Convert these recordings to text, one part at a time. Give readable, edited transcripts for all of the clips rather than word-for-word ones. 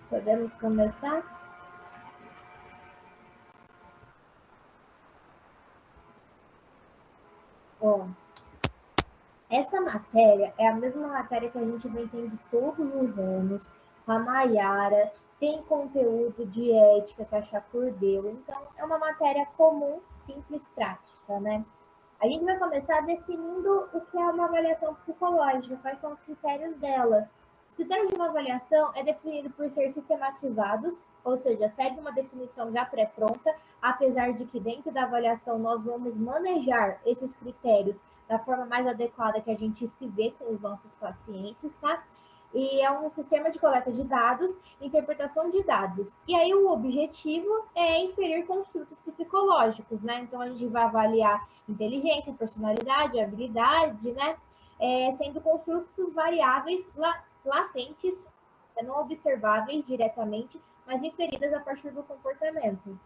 Podemos começar? Bom, essa matéria é a mesma matéria que a gente vem tendo todos os anos. A Maiara tem conteúdo de ética que a Chapur deu. Então, é uma matéria comum, simples, prática, né? A gente vai começar definindo o que é uma avaliação psicológica, quais são os critérios dela. Os critérios de uma avaliação é definido por ser sistematizados, ou seja, segue uma definição já pré-pronta, apesar de que dentro da avaliação nós vamos manejar esses critérios da forma mais adequada que a gente se vê com os nossos pacientes, tá? E é um sistema de coleta de dados, interpretação de dados. E aí o objetivo é inferir construtos psicológicos, né? Então a gente vai avaliar inteligência, personalidade, habilidade, né? Sendo construtos variáveis latentes, não observáveis diretamente, mas inferidas a partir do comportamento.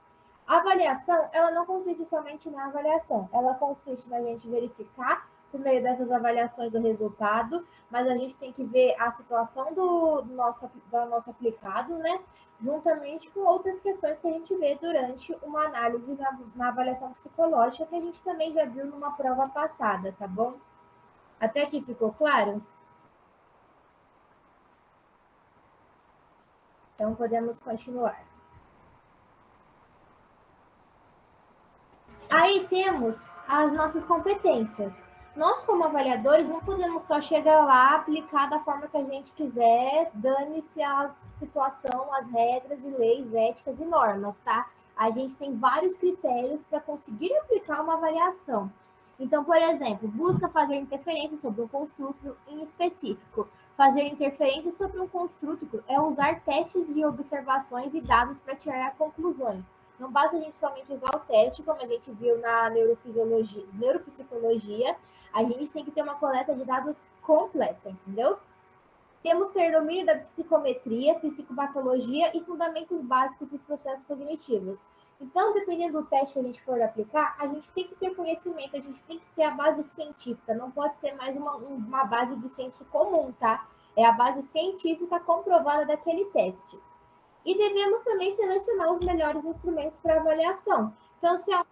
A avaliação, ela não consiste somente na avaliação, ela consiste na gente verificar, por meio dessas avaliações, o resultado, mas a gente tem que ver a situação do nosso aplicado, né? Juntamente com outras questões que a gente vê durante uma análise na avaliação psicológica, que a gente também já viu numa prova passada, tá bom? Até aqui ficou claro? Então podemos continuar. Aí temos as nossas competências. Nós, como avaliadores, não podemos só chegar lá, aplicar da forma que a gente quiser, dane-se a situação, as regras e leis, éticas e normas, tá? A gente tem vários critérios para conseguir aplicar uma avaliação. Então, por exemplo, busca fazer interferência sobre um construto em específico. Fazer interferência sobre um construto é usar testes de observações e dados para tirar conclusões. Não basta a gente somente usar o teste, como a gente viu na neuropsicologia, a gente tem que ter uma coleta de dados completa, entendeu? Temos que ter domínio da psicometria, psicopatologia e fundamentos básicos dos processos cognitivos. Então, dependendo do teste que a gente for aplicar, a gente tem que ter conhecimento, a gente tem que ter a base científica, não pode ser mais uma base de senso comum, tá? É a base científica comprovada daquele teste. E devemos também selecionar os melhores instrumentos para avaliação. Então, se a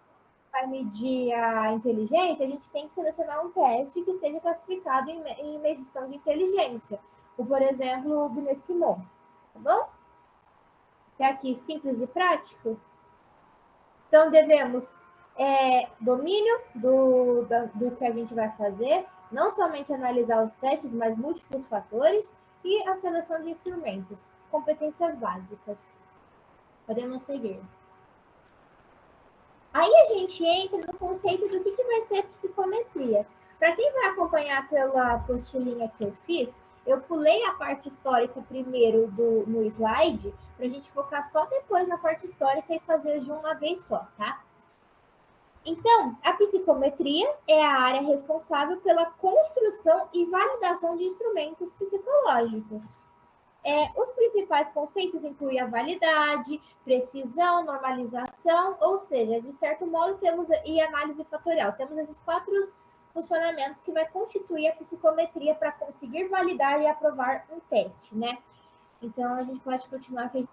vai medir a inteligência, a gente tem que selecionar um teste que esteja classificado em medição de inteligência. Como, por exemplo, o Binet-Simon. Tá bom? É aqui simples e prático. Então, devemos domínio do que a gente vai fazer, não somente analisar os testes, mas múltiplos fatores e a seleção de instrumentos. Competências básicas. Podemos seguir. Aí a gente entra no conceito do que vai ser psicometria. Para quem vai acompanhar pela apostilinha que eu fiz, eu pulei a parte histórica primeiro no slide, para a gente focar só depois na parte histórica e fazer de uma vez só, tá? Então, a psicometria é a área responsável pela construção e validação de instrumentos psicológicos. Os principais conceitos incluem a validade, precisão, normalização, ou seja, de certo modo temos e análise fatorial. Temos esses 4 funcionamentos que vai constituir a psicometria para conseguir validar e aprovar um teste, né? Então a gente pode continuar aqui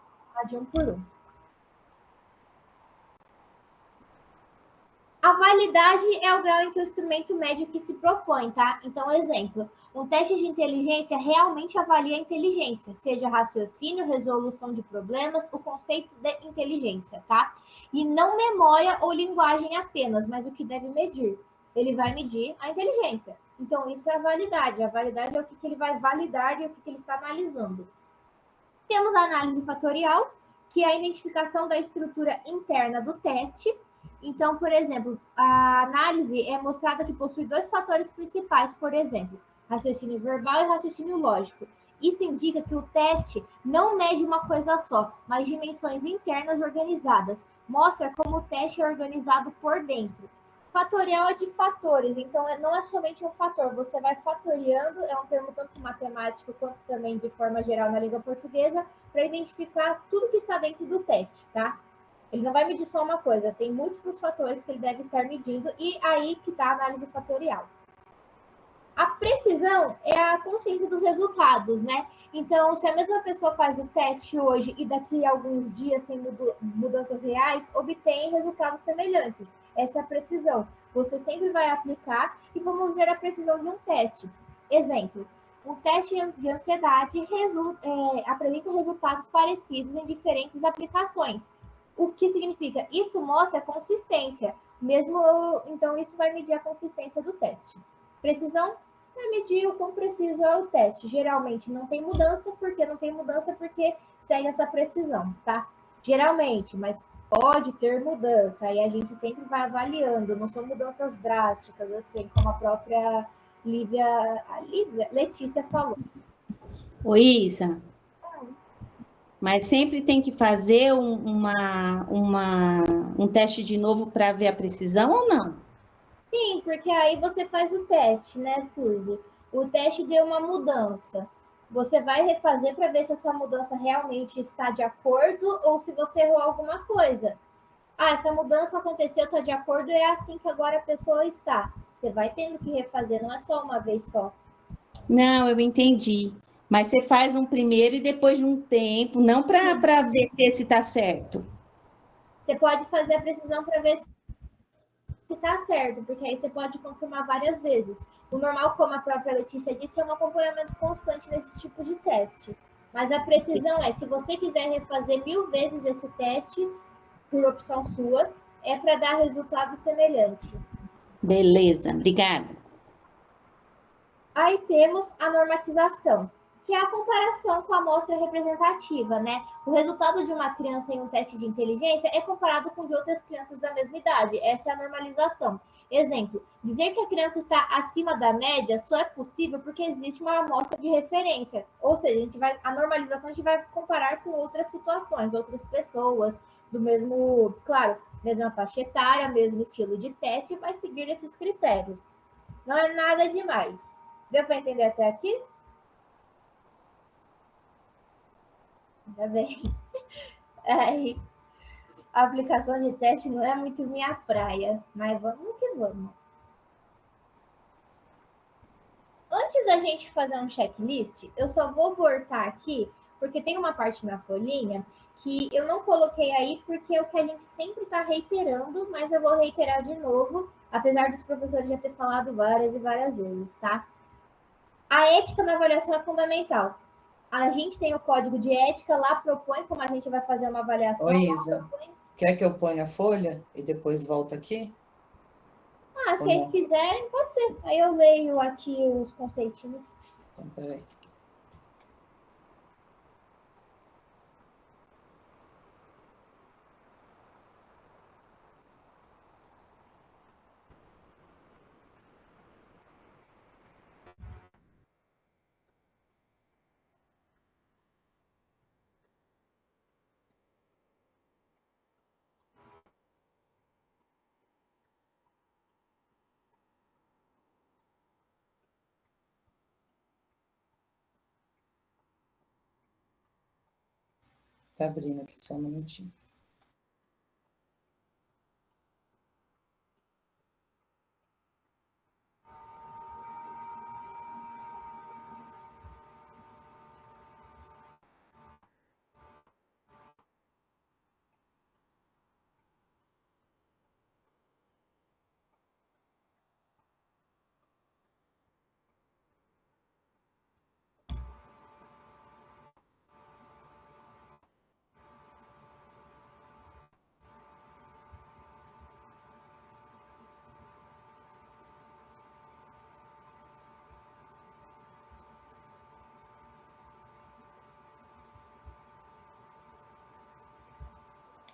de um por um. A validade é o grau em que o instrumento mede o que se propõe, tá? Então, exemplo, um teste de inteligência realmente avalia a inteligência, seja raciocínio, resolução de problemas, o conceito de inteligência, tá? E não memória ou linguagem apenas, mas o que deve medir. Ele vai medir a inteligência. Então, isso é a validade. A validade é o que ele vai validar e o que ele está analisando. Temos a análise fatorial, que é a identificação da estrutura interna do teste. Então, por exemplo, a análise é mostrada que possui 2 fatores principais, por exemplo, raciocínio verbal e raciocínio lógico. Isso indica que o teste não mede uma coisa só, mas dimensões internas organizadas. Mostra como o teste é organizado por dentro. Fatorial é de fatores, então não é somente um fator, você vai fatoriando, é um termo tanto matemático quanto também de forma geral na língua portuguesa, para identificar tudo que está dentro do teste, tá? Ele não vai medir só uma coisa, tem múltiplos fatores que ele deve estar medindo, e aí que está a análise fatorial. A precisão é a consciência dos resultados, né? Então, se a mesma pessoa faz o teste hoje e daqui a alguns dias, sem mudanças reais, obtém resultados semelhantes. Essa é a precisão. Você sempre vai aplicar e vamos ver a precisão de um teste. Exemplo, um teste de ansiedade apresenta resultados parecidos em diferentes aplicações. O que significa? Isso mostra consistência. Mesmo, então, isso vai medir a consistência do teste. Precisão vai medir o quão preciso é o teste. Geralmente não tem mudança, porque segue essa precisão, tá? Geralmente, mas pode ter mudança, aí a gente sempre vai avaliando, não são mudanças drásticas, assim, como a própria Letícia falou. Ô, Isa, mas sempre tem que fazer um teste de novo para ver a precisão ou não? Sim, porque aí você faz o teste, né, Suzy? O teste deu uma mudança. Você vai refazer para ver se essa mudança realmente está de acordo ou se você errou alguma coisa. Ah, essa mudança aconteceu, está de acordo, é assim que agora a pessoa está. Você vai tendo que refazer, não é só uma vez só. Não, eu entendi. Mas você faz um primeiro e depois de um tempo, não para ver se esse está certo. Você pode fazer a precisão para ver se está certo, porque aí você pode confirmar várias vezes. O normal, como a própria Letícia disse, é um acompanhamento constante nesses tipos de teste. Mas a precisão é, se você quiser refazer 1000 vezes esse teste, por opção sua, é para dar resultado semelhante. Beleza, obrigada. Aí temos a normatização, que é a comparação com a amostra representativa, né? O resultado de uma criança em um teste de inteligência é comparado com o de outras crianças da mesma idade. Essa é a normalização. Exemplo, dizer que a criança está acima da média só é possível porque existe uma amostra de referência. Ou seja, a normalização a gente vai comparar com outras situações, outras pessoas, do mesmo, claro, mesma faixa etária, mesmo estilo de teste, vai seguir esses critérios. Não é nada demais. Deu para entender até aqui? Ainda bem. Aí, a aplicação de teste não é muito minha praia, mas vamos que vamos. Antes da gente fazer um checklist, eu só vou voltar aqui, porque tem uma parte na folhinha que eu não coloquei aí, porque é o que a gente sempre está reiterando, mas eu vou reiterar de novo, apesar dos professores já ter falado várias e várias vezes, tá? A ética na avaliação é fundamental. A gente tem o código de ética, lá propõe como a gente vai fazer uma avaliação. Oi, Isa. Quer que eu ponha a folha e depois volto aqui? Ah, se Ou vocês não? quiserem, pode ser. Aí eu leio aqui os conceitinhos. Então, peraí. Tá abrindo aqui só um minutinho.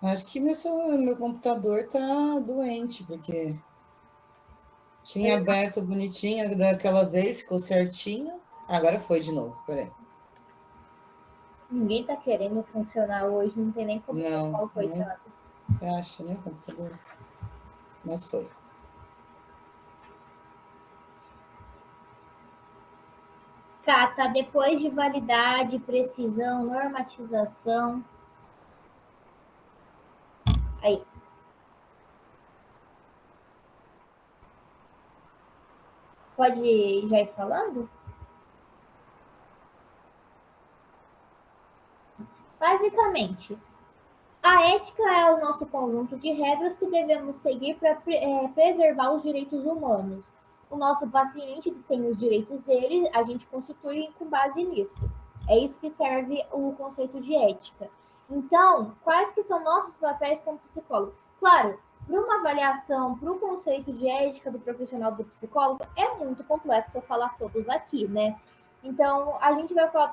Acho que meu computador tá doente, porque tinha aberto bonitinho daquela vez, ficou certinho. Agora foi de novo, peraí. Ninguém tá querendo funcionar hoje, não tem nem como Não, o nem. coitado. Você acha, né, computador? Mas foi. Tá, depois de validade, precisão, normatização. Aí. Pode já ir falando? Basicamente, a ética é o nosso conjunto de regras que devemos seguir para preservar os direitos humanos. O nosso paciente tem os direitos dele, a gente constitui com base nisso. É isso que serve o conceito de ética. Então, quais que são nossos papéis como psicólogo? Claro, para uma avaliação, para o conceito de ética do profissional do psicólogo, é muito complexo eu falar todos aqui, né? Então, a gente vai falar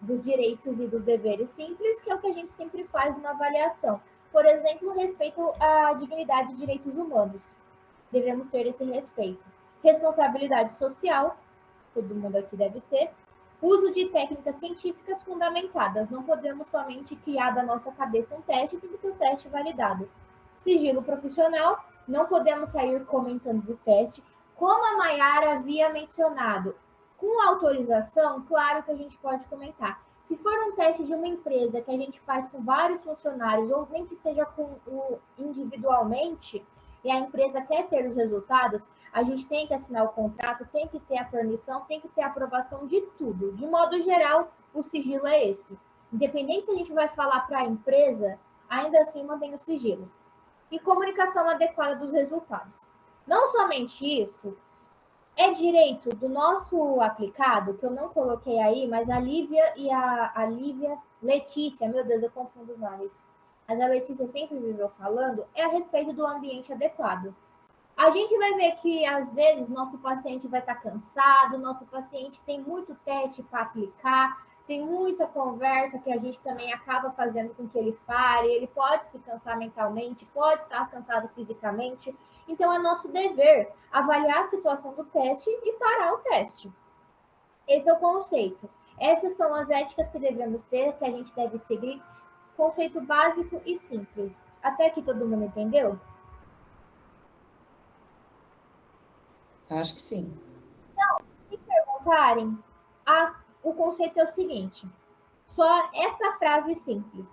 dos direitos e dos deveres simples, que é o que a gente sempre faz numa avaliação. Por exemplo, respeito à dignidade e direitos humanos. Devemos ter esse respeito. Responsabilidade social, todo mundo aqui deve ter. Uso de técnicas científicas fundamentadas. Não podemos somente criar da nossa cabeça um teste, tem que ter o teste validado. Sigilo profissional, não podemos sair comentando do teste. Como a Mayara havia mencionado, com autorização, claro que a gente pode comentar. Se for um teste de uma empresa que a gente faz com vários funcionários, ou nem que seja individualmente, e a empresa quer ter os resultados, a gente tem que assinar o contrato, tem que ter a permissão, tem que ter a aprovação de tudo. De modo geral, o sigilo é esse. Independente se a gente vai falar para a empresa, ainda assim mantém o sigilo. E comunicação adequada dos resultados. Não somente isso, é direito do nosso aplicado, que eu não coloquei aí, mas a Lívia e a Lívia, Letícia, meu Deus, eu confundo os nomes. Mas a Letícia sempre viveu falando, é a respeito do ambiente adequado. A gente vai ver que, às vezes, nosso paciente vai estar cansado, nosso paciente tem muito teste para aplicar, tem muita conversa que a gente também acaba fazendo com que ele fale, ele pode se cansar mentalmente, pode estar cansado fisicamente. Então, é nosso dever avaliar a situação do teste e parar o teste. Esse é o conceito. Essas são as éticas que devemos ter, que a gente deve seguir. Conceito básico e simples. Até aqui todo mundo entendeu? Acho que sim. Se perguntarem, o conceito é o seguinte: só essa frase simples.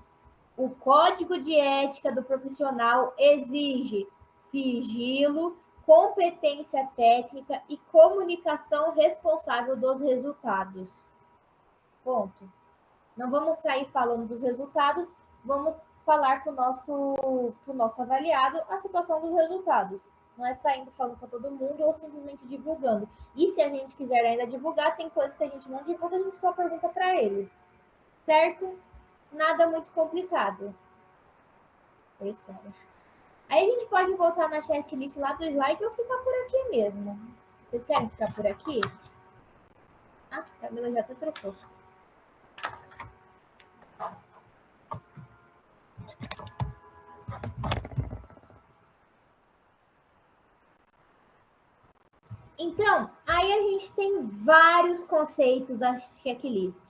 O código de ética do profissional exige sigilo, competência técnica e comunicação responsável dos resultados. Ponto. Não vamos sair falando dos resultados, vamos falar para o nosso avaliado a situação dos resultados. Não é saindo falando para todo mundo ou simplesmente divulgando. E se a gente quiser ainda divulgar, tem coisas que a gente não divulga, a gente só pergunta para ele. Certo? Nada muito complicado. Eu espero. Aí a gente pode voltar na checklist lá do slide ou ficar por aqui mesmo. Vocês querem ficar por aqui? Ah, a Camila já até trocou. Então, aí a gente tem vários conceitos da checklist.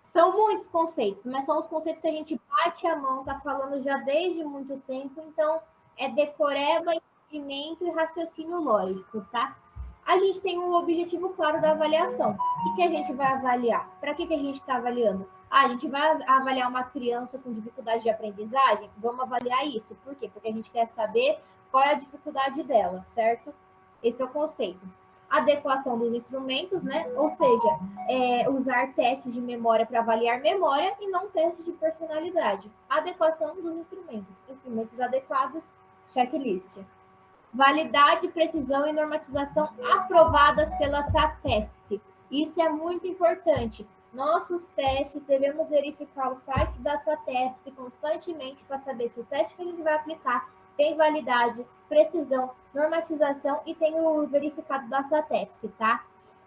São muitos conceitos, mas são os conceitos que a gente bate a mão, tá falando já desde muito tempo, então é decoreba, entendimento e raciocínio lógico, tá? A gente tem um objetivo claro da avaliação. O que a gente vai avaliar? Para que a gente está avaliando? A gente vai avaliar uma criança com dificuldade de aprendizagem? Vamos avaliar isso. Por quê? Porque a gente quer saber qual é a dificuldade dela, certo? Esse é o conceito. Adequação dos instrumentos, né? Ou seja, usar testes de memória para avaliar memória e não testes de personalidade. Adequação dos instrumentos adequados, checklist. Validade, precisão e normatização aprovadas pela SATEX. Isso é muito importante. Nossos testes, devemos verificar o site da SATEX constantemente para saber se o teste que a gente vai aplicar tem validade, precisão, normatização e tem o verificado da SATEX, tá?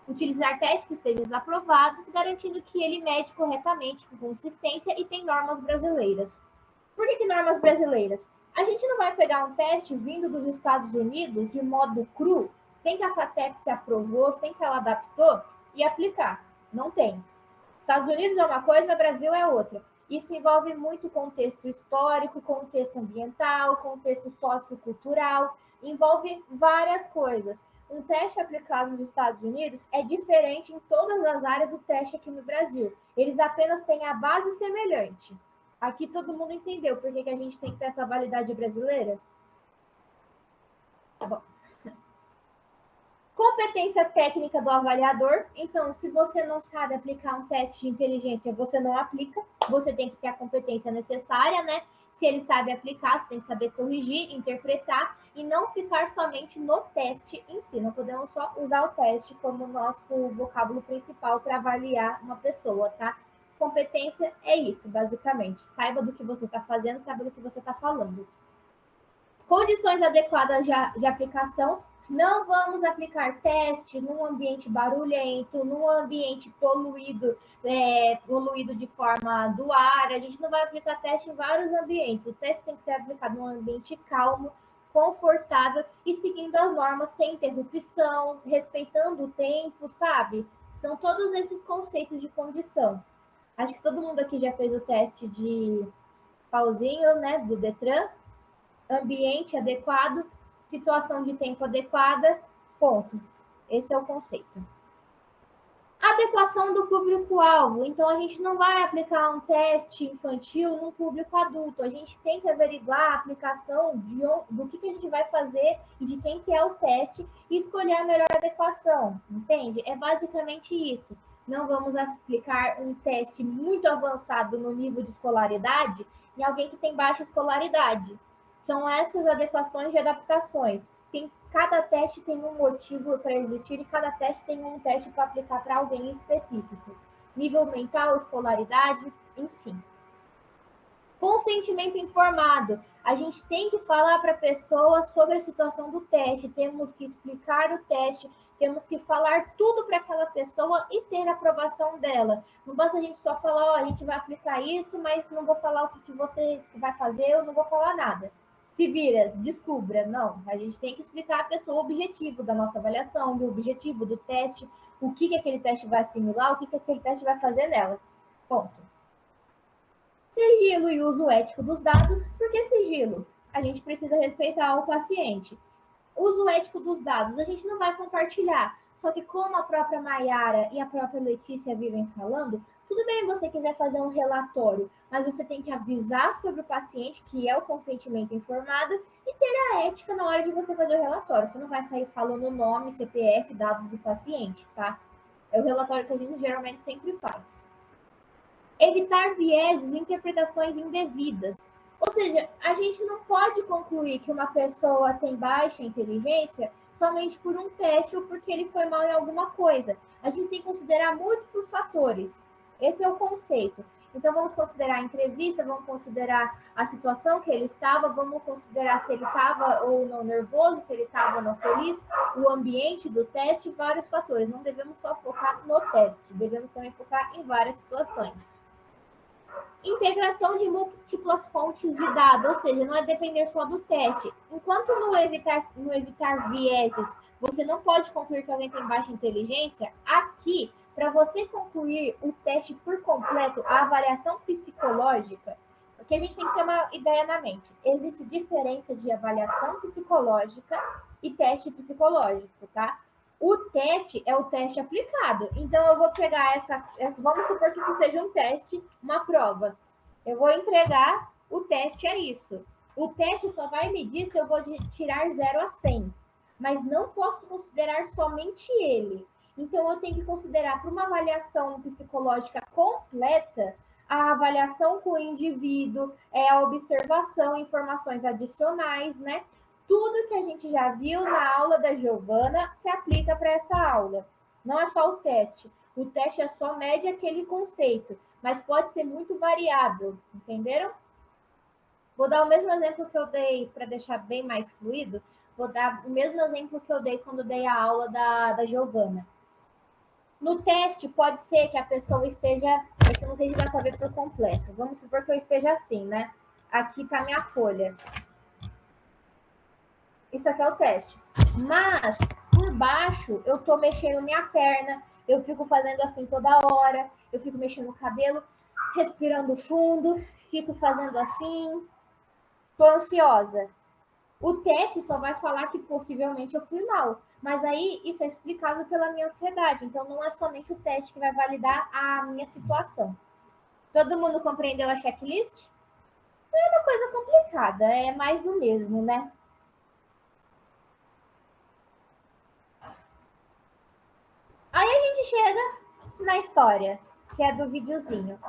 Utilizar testes que estejam aprovados, garantindo que ele mede corretamente, com consistência e tem normas brasileiras. Por que normas brasileiras? A gente não vai pegar um teste vindo dos Estados Unidos de modo cru, sem que a SATEX se aprovou, sem que ela adaptou, e aplicar. Não tem. Estados Unidos é uma coisa, Brasil é outra. Isso envolve muito contexto histórico, contexto ambiental, contexto sociocultural, envolve várias coisas. Um teste aplicado nos Estados Unidos é diferente em todas as áreas do teste aqui no Brasil. Eles apenas têm a base semelhante. Aqui todo mundo entendeu por que a gente tem que ter essa validade brasileira? Tá bom. Competência técnica do avaliador. Então, se você não sabe aplicar um teste de inteligência, você não aplica. Você tem que ter a competência necessária, né? Se ele sabe aplicar, você tem que saber corrigir, interpretar e não ficar somente no teste em si. Não podemos só usar o teste como nosso vocábulo principal para avaliar uma pessoa, tá? Competência é isso, basicamente. Saiba do que você está fazendo, saiba do que você está falando. Condições adequadas de aplicação. Não vamos aplicar teste num ambiente barulhento, num ambiente poluído, poluído de forma do ar. A gente não vai aplicar teste em vários ambientes. O teste tem que ser aplicado num ambiente calmo, confortável e seguindo as normas sem interrupção, respeitando o tempo, sabe? São todos esses conceitos de condição. Acho que todo mundo aqui já fez o teste de pauzinho, né, do Detran. Ambiente adequado, situação de tempo adequada, ponto. Esse é o conceito. Adequação do público-alvo. Então, a gente não vai aplicar um teste infantil no público adulto. A gente tem que averiguar a aplicação do que a gente vai fazer e de quem que é o teste e escolher a melhor adequação, entende? É basicamente isso. Não vamos aplicar um teste muito avançado no nível de escolaridade em alguém que tem baixa escolaridade. São essas adequações de adaptações. Cada teste tem um motivo para existir e cada teste tem um teste para aplicar para alguém específico. Nível mental, escolaridade, enfim. Consentimento informado. A gente tem que falar para a pessoa sobre a situação do teste, temos que explicar o teste, temos que falar tudo para aquela pessoa e ter a aprovação dela. Não basta a gente só falar, a gente vai aplicar isso, mas não vou falar o que você vai fazer, eu não vou falar nada. Se vira, descubra. Não, a gente tem que explicar a pessoa o objetivo da nossa avaliação, o objetivo do teste, o que aquele teste vai assimilar, o que aquele teste vai fazer nela. Ponto. Sigilo e uso ético dos dados. Por que sigilo? A gente precisa respeitar o paciente. Uso ético dos dados, a gente não vai compartilhar. Só que como a própria Maiara e a própria Letícia vivem falando, tudo bem você quiser fazer um relatório, mas você tem que avisar sobre o paciente, que é o consentimento informado, e ter a ética na hora de você fazer o relatório. Você não vai sair falando o nome, CPF, dados do paciente, tá? É o relatório que a gente geralmente sempre faz. Evitar vieses e interpretações indevidas. Ou seja, a gente não pode concluir que uma pessoa tem baixa inteligência somente por um teste ou porque ele foi mal em alguma coisa. A gente tem que considerar múltiplos fatores. Esse é o conceito. Então, vamos considerar a entrevista, vamos considerar a situação que ele estava, vamos considerar se ele estava ou não nervoso, se ele estava ou não feliz, o ambiente do teste, vários fatores. Não devemos só focar no teste, devemos também focar em várias situações. Integração de múltiplas fontes de dados, ou seja, não é depender só do teste. Enquanto no evitar vieses, você não pode concluir que alguém tem baixa inteligência, aqui, para você concluir o teste por completo, a avaliação psicológica, porque a gente tem que ter uma ideia na mente. Existe diferença de avaliação psicológica e teste psicológico, tá? O teste é o teste aplicado. Então, eu vou pegar vamos supor que isso seja um teste, uma prova. Eu vou entregar, o teste é isso. O teste só vai medir se eu vou tirar 0 a 100. Mas não posso considerar somente ele. Então, eu tenho que considerar, para uma avaliação psicológica completa, a avaliação com o indivíduo, a observação, informações adicionais, né? Tudo que a gente já viu na aula da Giovana se aplica para essa aula. Não é só o teste. O teste é só mede aquele conceito, mas pode ser muito variável, entenderam? Vou dar o mesmo exemplo que eu dei para deixar bem mais fluido. Vou dar o mesmo exemplo que eu dei quando dei a aula da Giovana. No teste, pode ser que a pessoa esteja... Eu não sei se dá para ver por completo. Vamos supor que eu esteja assim, né? Aqui está a minha folha. Isso aqui é o teste. Mas, por baixo, eu tô mexendo minha perna, eu fico fazendo assim toda hora, eu fico mexendo o cabelo, respirando fundo, fico fazendo assim, tô ansiosa. O teste só vai falar que possivelmente eu fui mal, mas aí isso é explicado pela minha ansiedade, então não é somente o teste que vai validar a minha situação. Todo mundo compreendeu a checklist? Não é uma coisa complicada, é mais do mesmo, né? chega na história, que é do videozinho.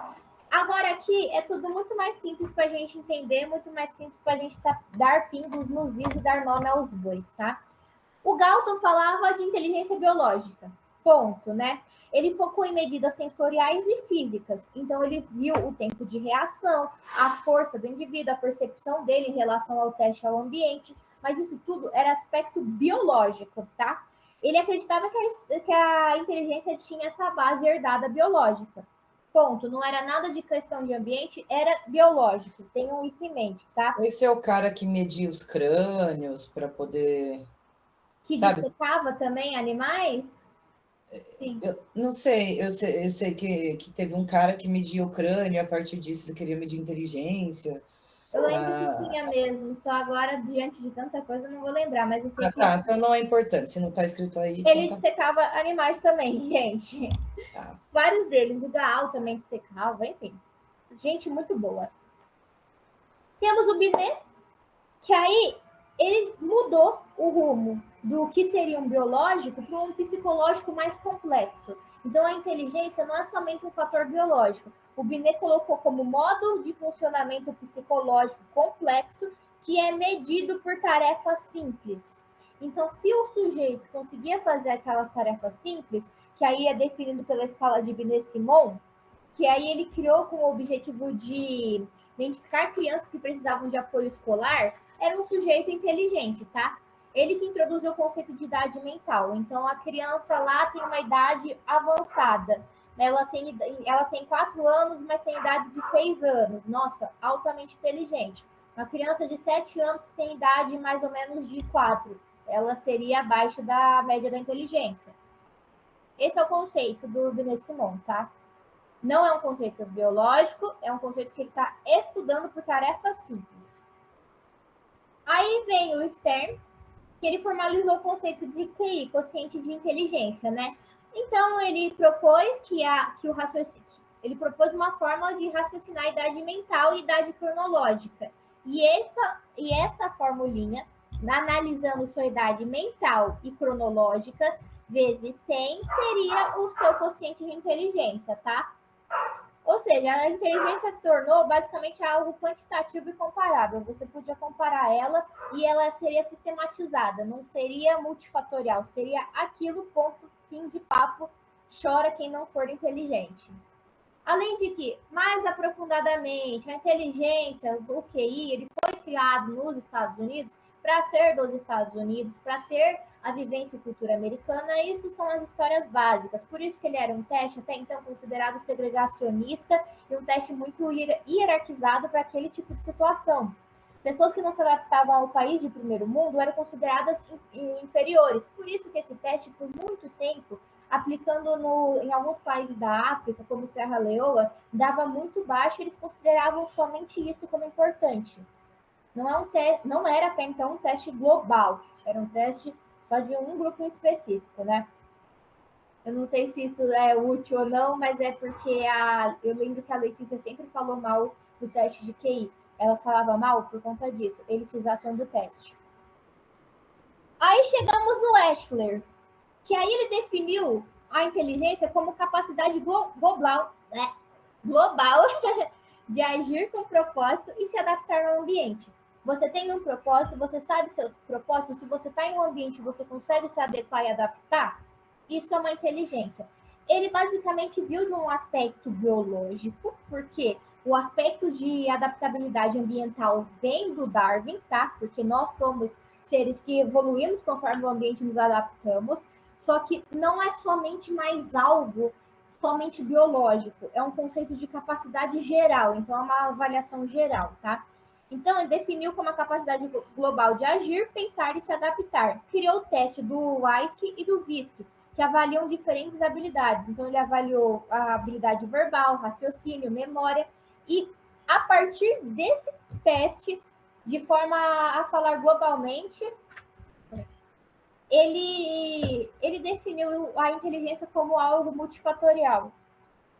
Agora aqui é tudo muito mais simples para a gente entender, muito mais simples para a gente dar pingos nos is e dar nome aos bois, tá? O Galton falava de inteligência biológica, ponto, né? Ele focou em medidas sensoriais e físicas, então ele viu o tempo de reação, a força do indivíduo, a percepção dele em relação ao teste ao ambiente, mas isso tudo era aspecto biológico, tá? Ele acreditava que a inteligência tinha essa base herdada biológica. Ponto. Não era nada de questão de ambiente, era biológico. Tenham isso em mente, tá? Esse é o cara que media os crânios para poder. Que Sabe? dissecava também animais? Sim. Eu não sei, eu sei que teve um cara que media o crânio, a partir disso ele queria medir inteligência. Eu lembro que tinha mesmo, só agora, diante de tanta coisa, eu não vou lembrar, mas eu sei que Tá, então não é importante, se não está escrito aí, ele então tá. dissecava animais também, gente. Tá. Vários deles, o Gaal também dissecava, enfim. Gente muito boa. Temos o Binet, que aí ele mudou o rumo do que seria um biológico para um psicológico mais complexo. Então, a inteligência não é somente um fator biológico. O Binet colocou como modo de funcionamento psicológico complexo que é medido por tarefas simples. Então, se o sujeito conseguia fazer aquelas tarefas simples, que aí é definido pela escala de Binet-Simon, que aí ele criou com o objetivo de identificar crianças que precisavam de apoio escolar, era um sujeito inteligente, tá? Ele que introduziu o conceito de idade mental. Então, a criança lá tem uma idade avançada. Ela tem 4 anos, mas tem idade de 6 anos. Nossa, altamente inteligente. Uma criança de 7 anos que tem idade mais ou menos de 4. Ela seria abaixo da média da inteligência. Esse é o conceito do Binet-Simon, tá? Não é um conceito biológico, é um conceito que ele está estudando por tarefas simples. Aí vem o Stern, que ele formalizou o conceito de QI, quociente de inteligência, né? Então, ele propôs ele propôs uma fórmula de raciocinar a idade mental e idade cronológica. E essa formulinha, analisando sua idade mental e cronológica, vezes 100, seria o seu quociente de inteligência, tá? Ou seja, a inteligência tornou basicamente algo quantitativo e comparável. Você podia comparar ela e ela seria sistematizada, não seria multifatorial, seria aquilo, ponto, fim de papo, chora quem não for inteligente. Além de que, mais aprofundadamente, a inteligência, o QI, ele foi criado nos Estados Unidos para ser dos Estados Unidos, para ter a vivência e cultura americana, isso são as histórias básicas. Por isso que ele era um teste até então considerado segregacionista e um teste muito hierarquizado para aquele tipo de situação. Pessoas que não se adaptavam ao país de primeiro mundo eram consideradas inferiores. Por isso que esse teste, por muito tempo, aplicando em alguns países da África, como Serra Leoa, dava muito baixo, eles consideravam somente isso como importante. Não era até então um teste global, era um teste só de um grupo específico, né? Eu não sei se isso é útil ou não, mas é porque eu lembro que a Letícia sempre falou mal do teste de QI. Ela falava mal por conta disso, elitização do teste. Aí chegamos no Wechsler, que aí ele definiu a inteligência como capacidade global de agir com propósito e se adaptar ao ambiente. Você tem um propósito, você sabe seu propósito, se você está em um ambiente, você consegue se adequar e adaptar, isso é uma inteligência. Ele basicamente viu de um aspecto biológico, porque o aspecto de adaptabilidade ambiental vem do Darwin, tá? Porque nós somos seres que evoluímos conforme o ambiente nos adaptamos, só que não é somente mais algo somente biológico, é um conceito de capacidade geral, então é uma avaliação geral, tá? Então, ele definiu como a capacidade global de agir, pensar e se adaptar. Criou o teste do Weiske e do Visk, que avaliam diferentes habilidades. Então, ele avaliou a habilidade verbal, raciocínio, memória, e a partir desse teste, de forma a falar globalmente, ele definiu a inteligência como algo multifatorial.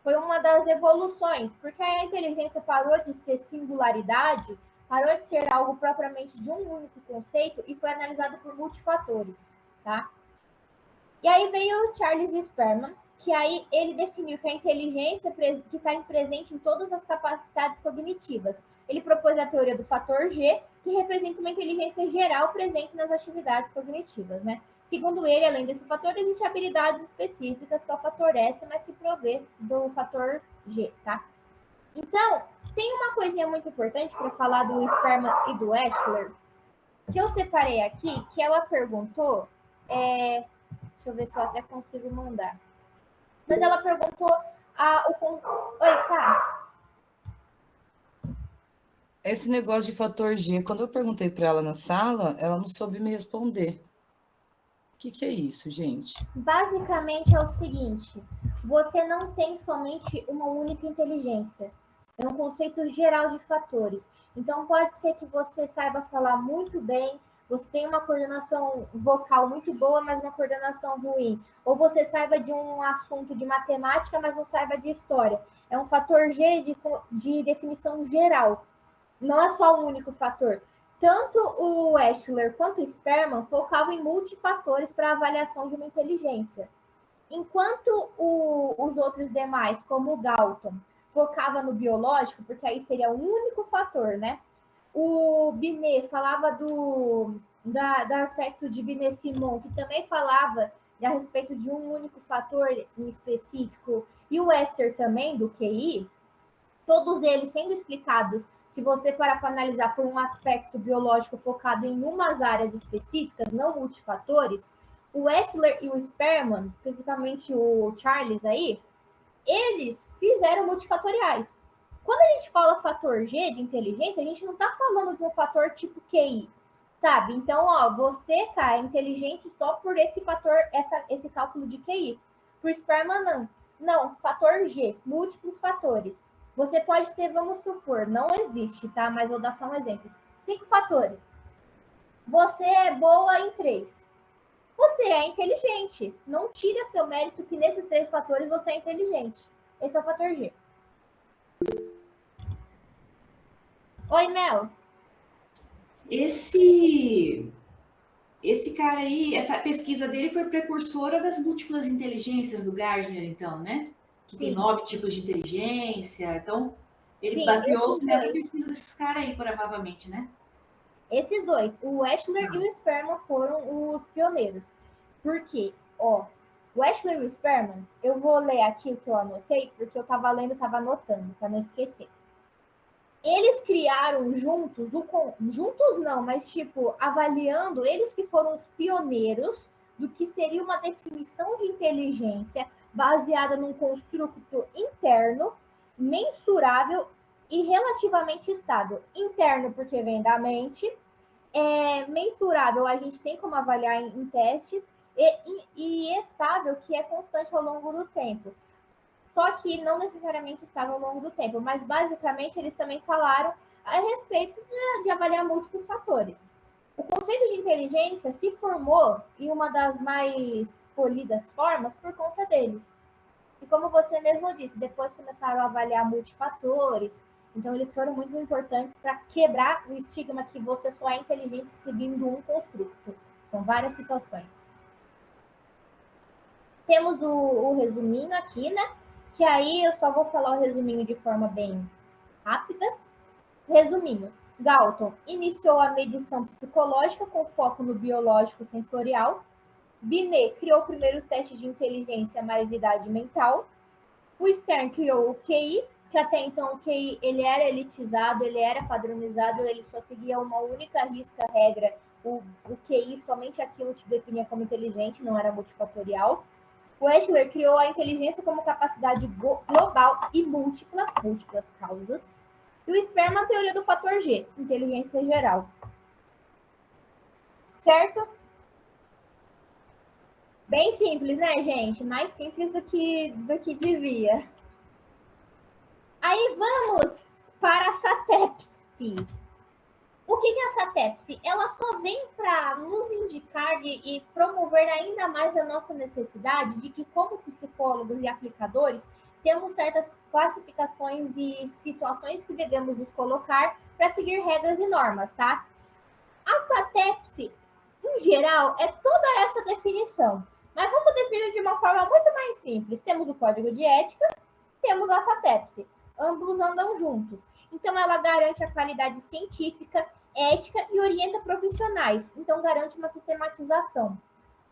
Foi uma das evoluções, porque a inteligência parou de ser singularidade, parou de ser algo propriamente de um único conceito e foi analisado por multifatores, tá? E aí veio o Charles Sperman, que aí ele definiu que a inteligência que está presente em todas as capacidades cognitivas. Ele propôs a teoria do fator G, que representa uma inteligência geral presente nas atividades cognitivas, né? Segundo ele, além desse fator, existem habilidades específicas, que é o fator S, mas que provê do fator G, tá? Então, tem uma coisinha muito importante para falar do Sperman e do Wechsler, que eu separei aqui, que ela perguntou, deixa eu ver se eu até consigo mandar. Mas ela perguntou Oi, tá. Esse negócio de fator G, quando eu perguntei para ela na sala, ela não soube me responder. O que é isso, gente? Basicamente é o seguinte, você não tem somente uma única inteligência. É um conceito geral de fatores. Então, pode ser que você saiba falar muito bem, você tenha uma coordenação vocal muito boa, mas uma coordenação ruim. Ou você saiba de um assunto de matemática, mas não saiba de história. É um fator G de definição geral. Não é só um único fator. Tanto o Wechsler quanto o Sperman focavam em multifatores para avaliação de uma inteligência. Enquanto os outros demais, como o Galton, focava no biológico, porque aí seria o único fator, né? O Binet falava do aspecto de Binet-Simon, que também falava a respeito de um único fator em específico, e o Wester também, do QI, todos eles sendo explicados, se você parar para analisar por um aspecto biológico focado em umas áreas específicas, não multifatores, o Wechsler e o Sperman, principalmente o Charles aí, eles fizeram multifatoriais. Quando a gente fala fator G de inteligência, a gente não está falando de um fator tipo QI, sabe? Então, você é inteligente só por esse fator, esse cálculo de QI. Por Sperman, não. Não, fator G, múltiplos fatores. Você pode ter, vamos supor, não existe, tá? Mas vou dar só um exemplo. 5 fatores. Você é boa em 3. Você é inteligente. Não tira seu mérito que nesses 3 fatores você é inteligente. Esse é o fator G. Oi, Mel. Esse cara aí, essa pesquisa dele foi precursora das múltiplas inteligências do Gardner, então, né? Que tem 9 tipos de inteligência. Então, ele baseou-se nessa pesquisa desses caras aí, provavelmente, né? Esses dois, o Wechsler e o Sperman, foram os pioneiros. Por quê? O Wechsler e o Sperman, eu vou ler aqui o que eu anotei, porque eu estava lendo e estava anotando, para não esquecer. Eles criaram juntos, juntos não, mas tipo, avaliando, eles que foram os pioneiros do que seria uma definição de inteligência baseada num construto interno, mensurável e relativamente estável. Interno, porque vem da mente, mensurável, a gente tem como avaliar em testes, e estável, que é constante ao longo do tempo. Só que não necessariamente estável ao longo do tempo, mas basicamente eles também falaram a respeito de avaliar múltiplos fatores. O conceito de inteligência se formou em uma das mais polidas formas por conta deles. E como você mesmo disse, depois começaram a avaliar multifatores, então eles foram muito importantes para quebrar o estigma que você só é inteligente seguindo um construto. São várias situações. Temos o resuminho aqui, né? Que aí eu só vou falar o resuminho de forma bem rápida. Resuminho. Galton iniciou a medição psicológica com foco no biológico sensorial. Binet criou o primeiro teste de inteligência mais idade mental. O Stern criou o QI, que até então o QI ele era elitizado, ele era padronizado, ele só seguia uma única regra. O QI, somente aquilo te definia como inteligente, não era multifatorial. O Wechsler criou a inteligência como capacidade global e múltiplas causas. E o Sperman, a teoria do fator G, inteligência geral. Certo? Bem simples, né, gente? Mais simples do que devia. Aí vamos para a SATEPSI. O que é a SATEPSI? Ela só vem para nos indicar e promover ainda mais a nossa necessidade de que, como psicólogos e aplicadores, temos certas classificações e situações que devemos nos colocar para seguir regras e normas, tá? A SATEPSI, em geral, é toda essa definição. Mas vamos definir de uma forma muito mais simples. Temos o código de ética, temos a SATEPS. Ambos andam juntos. Então, ela garante a qualidade científica, ética e orienta profissionais. Então, garante uma sistematização.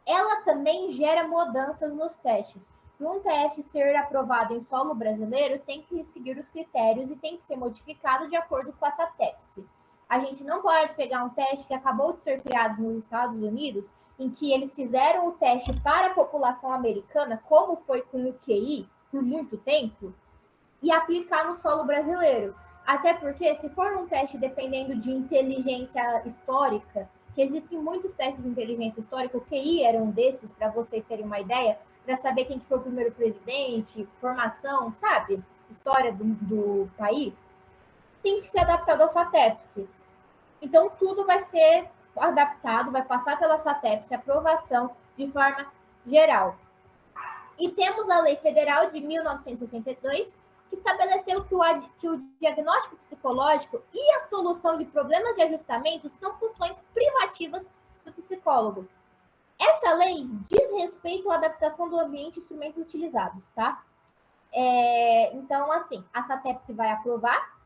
Ela também gera mudanças nos testes. Para um teste ser aprovado em solo brasileiro, tem que seguir os critérios e tem que ser modificado de acordo com a SATEPS. A gente não pode pegar um teste que acabou de ser criado nos Estados Unidos, em que eles fizeram o teste para a população americana, como foi com o QI, por muito tempo, e aplicar no solo brasileiro. Até porque, se for um teste dependendo de inteligência histórica, que existem muitos testes de inteligência histórica, o QI era um desses, para vocês terem uma ideia, para saber quem que foi o primeiro presidente, formação, sabe? História do país, tem que ser adaptado ao SATEPS. Então, tudo vai ser adaptado, vai passar pela SATEPS, aprovação de forma geral. E temos a Lei Federal de 1962, que estabeleceu que o diagnóstico psicológico e a solução de problemas de ajustamento são funções privativas do psicólogo. Essa lei diz respeito à adaptação do ambiente e instrumentos utilizados, tá? Então, assim, a SATEPS vai aprovar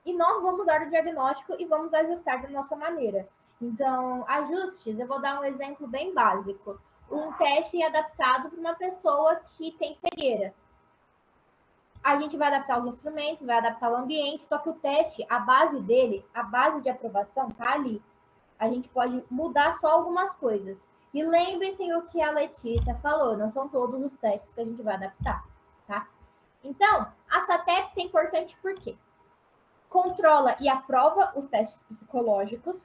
e nós vamos dar o diagnóstico e vamos ajustar da nossa maneira. Então, ajustes, eu vou dar um exemplo bem básico. Um teste adaptado para uma pessoa que tem cegueira. A gente vai adaptar os instrumentos, vai adaptar o ambiente, só que o teste, a base dele, a base de aprovação tá ali. A gente pode mudar só algumas coisas. E lembrem-se o que a Letícia falou, não são todos os testes que a gente vai adaptar, tá? Então, a SATEPS é importante por quê? Controla e aprova os testes psicológicos,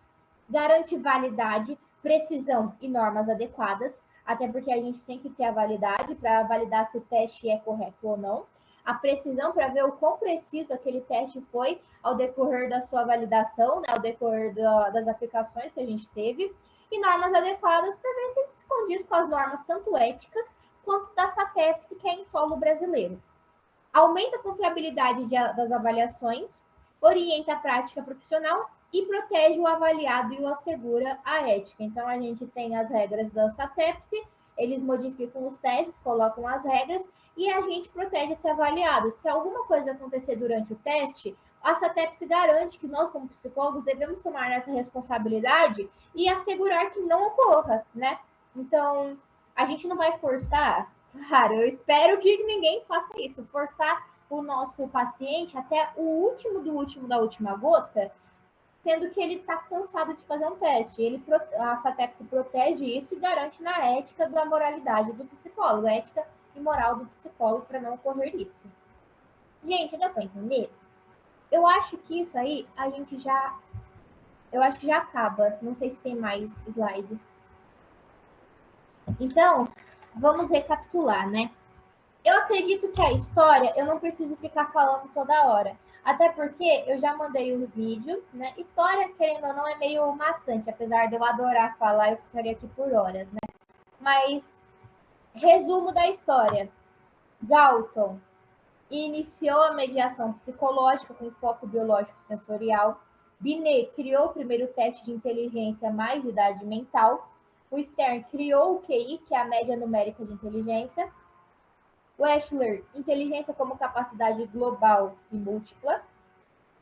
garante validade, precisão e normas adequadas, até porque a gente tem que ter a validade para validar se o teste é correto ou não, a precisão para ver o quão preciso aquele teste foi ao decorrer da sua validação, né, ao decorrer das aplicações que a gente teve, e normas adequadas para ver se se condiz com as normas tanto éticas quanto da SATEPS, que é em solo brasileiro. Aumenta a confiabilidade das avaliações, orienta a prática profissional e protege o avaliado e o assegura a ética. Então, a gente tem as regras da SATEPS, eles modificam os testes, colocam as regras e a gente protege esse avaliado. Se alguma coisa acontecer durante o teste, a SATEPS garante que nós, como psicólogos, devemos tomar essa responsabilidade e assegurar que não ocorra, né? Então, a gente não vai forçar, claro, eu espero que ninguém faça isso, forçar o nosso paciente até o último do último da última gota, sendo que ele está cansado de fazer um teste. A SATEPS protege isso e garante na ética da moralidade do psicólogo, ética e moral do psicólogo para não ocorrer isso. Gente, deu para entender? Eu acho que isso aí eu acho que já acaba. Não sei se tem mais slides. Então, vamos recapitular, né? Eu acredito que a história eu não preciso ficar falando toda hora. Até porque eu já mandei o vídeo, né? História, querendo ou não, é meio maçante. Apesar de eu adorar falar, eu ficaria aqui por horas, né? Mas, resumo da história. Galton iniciou a mediação psicológica com foco biológico sensorial. Binet criou o primeiro teste de inteligência mais idade mental. O Stern criou o QI, que é a média numérica de inteligência. Wechsler, inteligência como capacidade global e múltipla.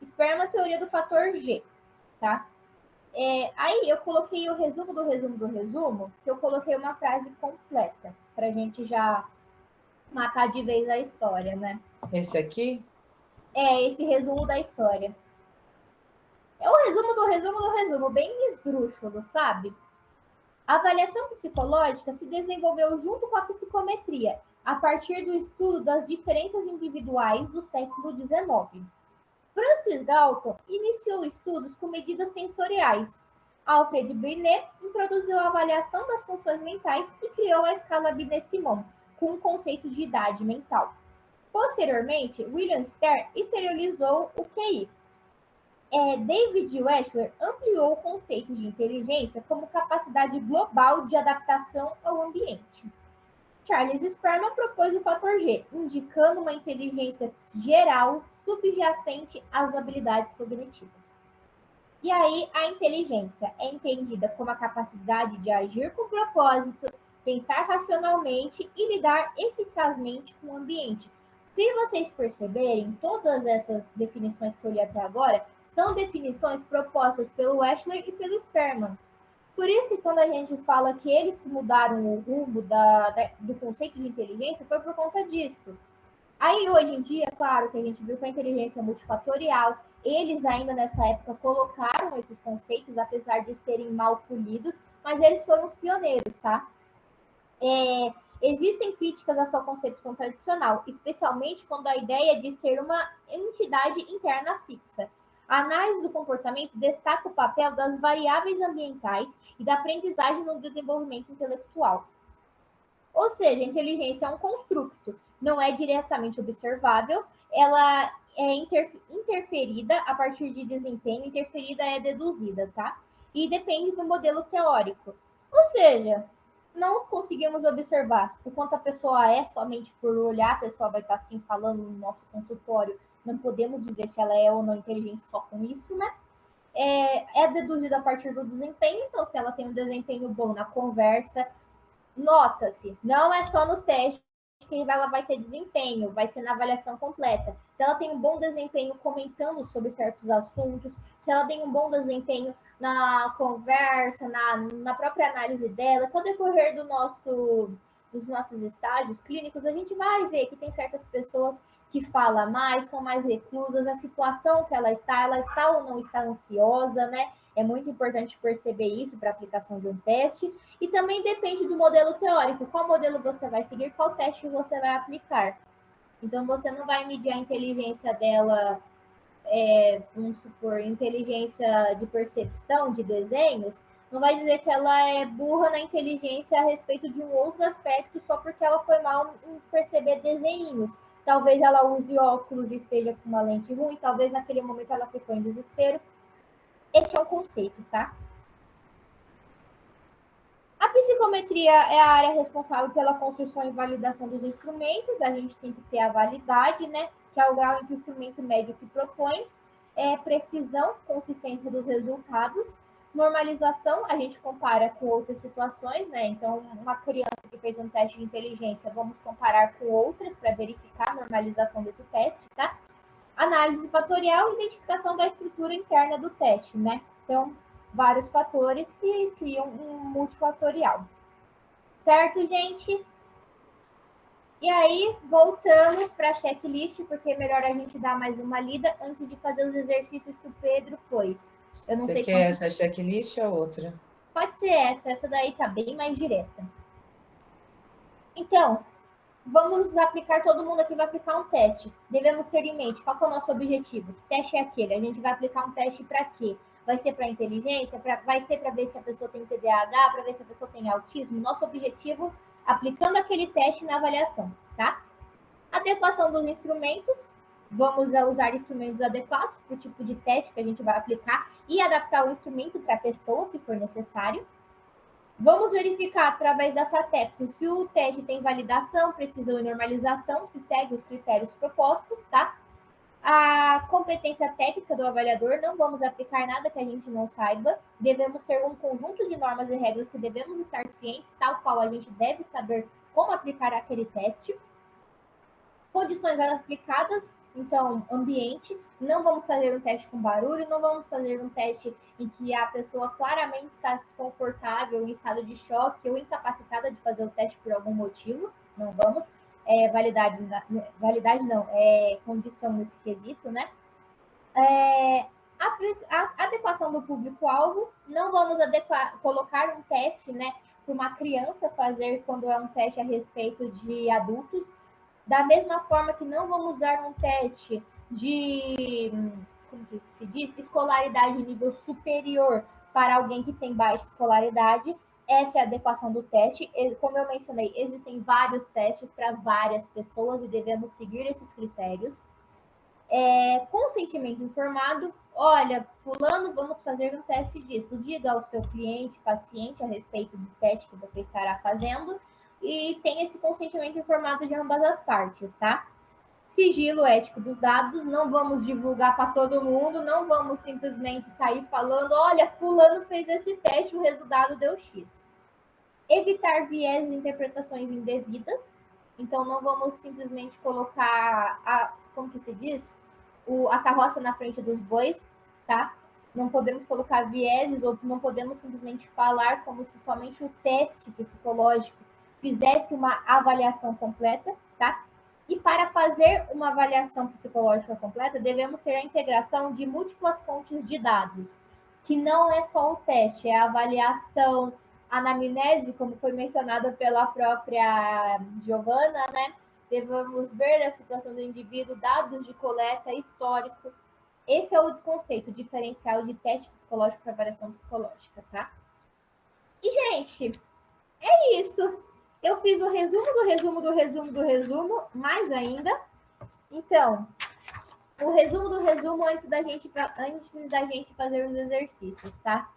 Sperman, teoria do fator G, tá? Aí eu coloquei o resumo do resumo do resumo, que eu coloquei uma frase completa, pra gente já matar de vez a história, né? Esse aqui? Esse resumo da história. É o resumo do resumo do resumo, bem esdrúxulo, sabe? A avaliação psicológica se desenvolveu junto com a psicometria, a partir do estudo das diferenças individuais do século XIX. Francis Galton iniciou estudos com medidas sensoriais. Alfred Binet introduziu a avaliação das funções mentais e criou a escala Binet-Simon, com o conceito de idade mental. Posteriormente, William Stern exteriorizou o QI. David Wechsler ampliou o conceito de inteligência como capacidade global de adaptação ao ambiente. Charles Sperman propôs o fator G, indicando uma inteligência geral subjacente às habilidades cognitivas. E aí, a inteligência é entendida como a capacidade de agir com propósito, pensar racionalmente e lidar eficazmente com o ambiente. Se vocês perceberem, todas essas definições que eu li até agora são definições propostas pelo Wechsler e pelo Sperman. Por isso, quando a gente fala que eles que mudaram o rumo do conceito de inteligência, foi por conta disso. Aí, hoje em dia, claro que a gente viu que a inteligência multifatorial, eles ainda nessa época colocaram esses conceitos, apesar de serem mal polidos, mas eles foram os pioneiros, tá? Existem críticas à sua concepção tradicional, especialmente quando a ideia de ser uma entidade interna fixa. A análise do comportamento destaca o papel das variáveis ambientais e da aprendizagem no desenvolvimento intelectual. Ou seja, a inteligência é um construto, não é diretamente observável, ela é interferida a partir de desempenho, interferida é deduzida, tá? E depende do modelo teórico. Ou seja, não conseguimos observar o quanto a pessoa é somente por olhar, a pessoa vai estar assim falando no nosso consultório, não podemos dizer se ela é ou não inteligente só com isso, né? É deduzido a partir do desempenho, então se ela tem um desempenho bom na conversa, nota-se, não é só no teste que ela vai ter desempenho, vai ser na avaliação completa. Se ela tem um bom desempenho comentando sobre certos assuntos, se ela tem um bom desempenho na conversa, na própria análise dela, com o decorrer dos nossos estágios clínicos, a gente vai ver que tem certas pessoas que falam mais, são mais reclusas, a situação que ela está ou não está ansiosa, né? É muito importante perceber isso para a aplicação de um teste. E também depende do modelo teórico. Qual modelo você vai seguir, qual teste você vai aplicar. Então, você não vai medir a inteligência dela, vamos supor, inteligência de percepção de desenhos, não vai dizer que ela é burra na inteligência a respeito de um outro aspecto só porque ela foi mal em perceber desenhos. Talvez ela use óculos e esteja com uma lente ruim, talvez naquele momento ela ficou em desespero. Esse é o conceito, tá? A psicometria é a área responsável pela construção e validação dos instrumentos. A gente tem que ter a validade, né? Que é o grau em que o instrumento mede o que propõe. Precisão, consistência dos resultados. Normalização, a gente compara com outras situações, né? Então, uma criança que fez um teste de inteligência, vamos comparar com outras para verificar a normalização desse teste, tá? Análise fatorial, identificação da estrutura interna do teste, né? Então, vários fatores que criam um multifatorial. Certo, gente? E aí, voltamos para a checklist, porque é melhor a gente dar mais uma lida antes de fazer os exercícios que o Pedro pôs. Eu não Você sei quer essa checklist ou outra? Pode ser essa daí tá bem mais direta. Então, vamos aplicar, todo mundo aqui vai aplicar um teste. Devemos ter em mente qual é o nosso objetivo. Que teste é aquele? A gente vai aplicar um teste para quê? Vai ser para inteligência? Vai ser para ver se a pessoa tem TDAH, para ver se a pessoa tem autismo? Nosso objetivo, aplicando aquele teste na avaliação, tá? Adequação dos instrumentos. Vamos usar instrumentos adequados para o tipo de teste que a gente vai aplicar e adaptar o instrumento para a pessoa, se for necessário. Vamos verificar através da SATEP se o teste tem validação, precisão e normalização, se segue os critérios propostos, tá? A competência técnica do avaliador, não vamos aplicar nada que a gente não saiba, devemos ter um conjunto de normas e regras que devemos estar cientes, tal qual a gente deve saber como aplicar aquele teste. Condições aplicadas, então, ambiente, não vamos fazer um teste com barulho, não vamos fazer um teste em que a pessoa claramente está desconfortável, em estado de choque ou incapacitada de fazer o teste por algum motivo, não vamos. Validade não, condição nesse quesito, né? A adequação do público-alvo, não vamos colocar um teste, né, para uma criança fazer quando é um teste a respeito de adultos, da mesma forma que não vamos dar um teste de, como que se diz, escolaridade nível superior para alguém que tem baixa escolaridade. Essa é a adequação do teste. Como eu mencionei, existem vários testes para várias pessoas e devemos seguir esses critérios. Consentimento informado. Olha, fulano, vamos fazer um teste disso. Diga ao seu cliente, paciente, a respeito do teste que você estará fazendo. E tem esse consentimento informado de ambas as partes, tá? Sigilo ético dos dados, não vamos divulgar para todo mundo, não vamos simplesmente sair falando, olha, fulano fez esse teste, o resultado deu X. Evitar viés e interpretações indevidas. Então, não vamos simplesmente colocar, como que se diz? A carroça na frente dos bois, tá? Não podemos colocar vieses ou não podemos simplesmente falar como se somente o teste psicológico fizesse uma avaliação completa, tá? E para fazer uma avaliação psicológica completa, devemos ter a integração de múltiplas fontes de dados, que não é só o teste, é a avaliação, a anamnese, como foi mencionada pela própria Giovana, né? Devemos ver a situação do indivíduo, dados de coleta, histórico. Esse é o conceito diferencial de teste psicológico para avaliação psicológica, tá? E, gente, é isso. Eu fiz o resumo do resumo do resumo do resumo, mais ainda. Então, o resumo do resumo antes da gente fazer os exercícios, tá?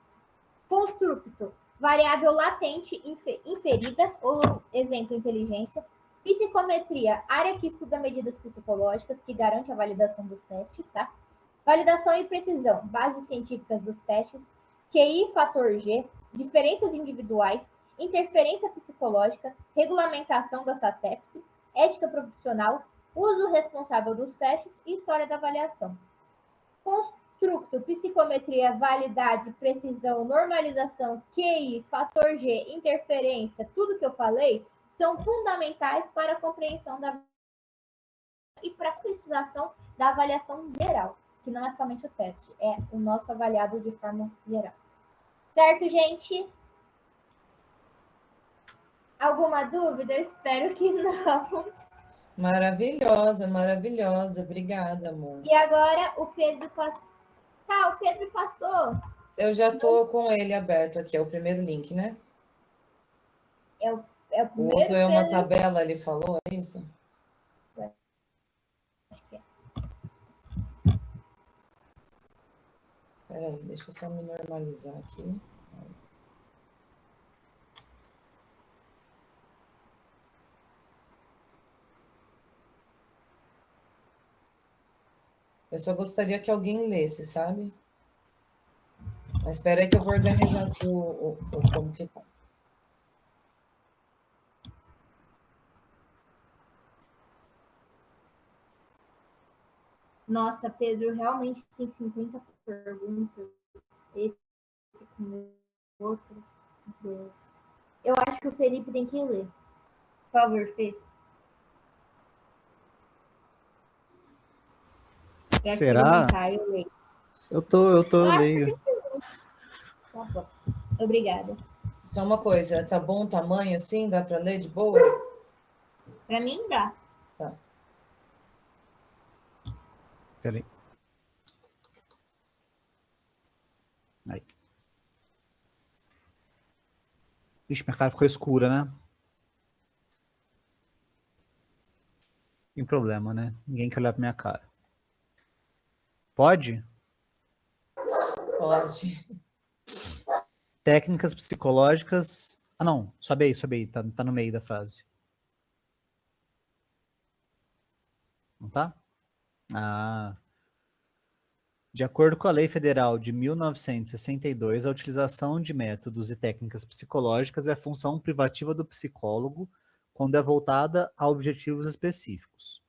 Construto, variável latente inferida, ou exemplo, inteligência. Psicometria, área que estuda medidas psicológicas, que garante a validação dos testes, tá? Validação e precisão, bases científicas dos testes. QI, fator G, diferenças individuais, interferência psicológica, regulamentação da SATEPS, ética profissional, uso responsável dos testes e história da avaliação. Construto, psicometria, validade, precisão, normalização, QI, fator G, interferência, tudo que eu falei, são fundamentais para a compreensão e para a precisação da avaliação geral, que não é somente o teste, é o nosso avaliado de forma geral. Certo, gente? Alguma dúvida? Eu espero que não. Maravilhosa, maravilhosa. Obrigada, amor. E agora o Pedro passou. Tá, o Pedro passou. Eu já tô com ele aberto aqui, é o primeiro link, né? É o O primeiro outro é uma Pedro. tabela, ele falou, é isso? Acho que é. Peraí, deixa eu só me normalizar aqui. Eu só gostaria que alguém lesse, sabe? Mas espera aí que eu vou organizar aqui como que tá. Nossa, Pedro, realmente tem 50 perguntas. Esse com o outro. Meu Deus. Eu acho que o Felipe tem que ler. Por favor, Fê. Eu acho que ele Será? não tá, eu leio. Eu Nossa, leio. tá bom. Obrigada. Só uma coisa, tá bom o tamanho assim? Dá para ler de boa? Pra mim, dá. Tá. Peraí. Aí. Ixi, minha cara ficou escura, né? Tem problema, né? Ninguém quer olhar pra minha cara. Pode? Pode. Técnicas psicológicas. Ah, não. Sobe aí. Tá no meio da frase. Não tá? Ah. De acordo com a Lei Federal de 1962, a utilização de métodos e técnicas psicológicas é função privativa do psicólogo quando é voltada a objetivos específicos.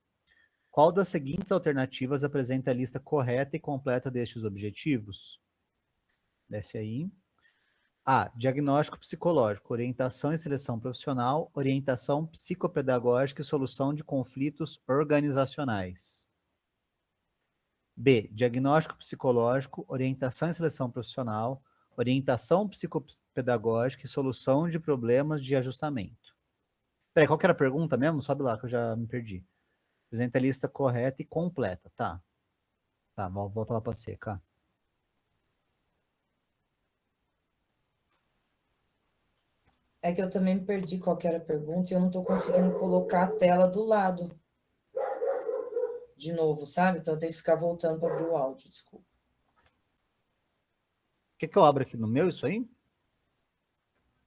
Qual das seguintes alternativas apresenta a lista correta e completa destes objetivos? Desce aí. A. Diagnóstico psicológico, orientação e seleção profissional, orientação psicopedagógica e solução de conflitos organizacionais. B. Diagnóstico psicológico, orientação e seleção profissional, orientação psicopedagógica e solução de problemas de ajustamento. Peraí, qual que era a pergunta mesmo? Sobe lá que eu já me perdi. Apresenta a lista correta e completa, tá? Tá, volta lá para C, cá. É que eu também me perdi qual que era a pergunta e eu não estou conseguindo colocar a tela do lado de novo, sabe? Então eu tenho que ficar voltando para abrir o áudio, desculpa. Quer que eu abra aqui no meu isso aí?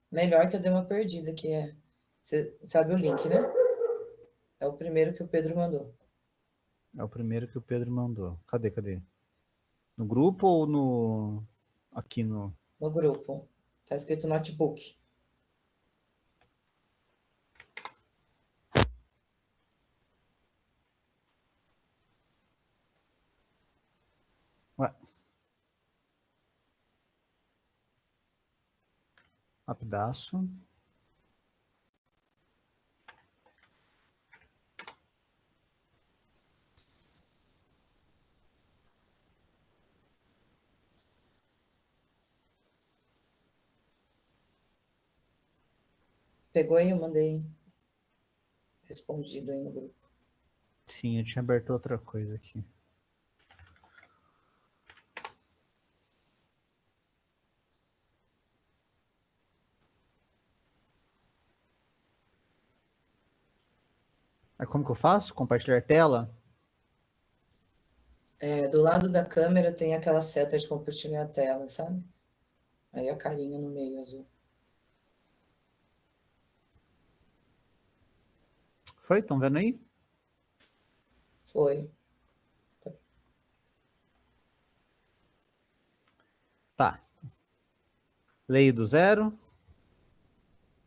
Melhor que eu dei uma perdida, que é... Você sabe o link, né? É o primeiro que o Pedro mandou. É o primeiro que o Pedro mandou. Cadê? No grupo ou no... aqui no... No grupo. Tá escrito notebook. Ué. Rapidaço. Pegou aí? Eu mandei respondido aí no grupo. Sim, eu tinha aberto outra coisa aqui. Aí como que eu faço? Compartilhar tela? Do lado da câmera tem aquela seta de compartilhar a tela, sabe? Aí a carinha no meio azul. Foi? Estão vendo aí? Foi. Tá. Lei do zero.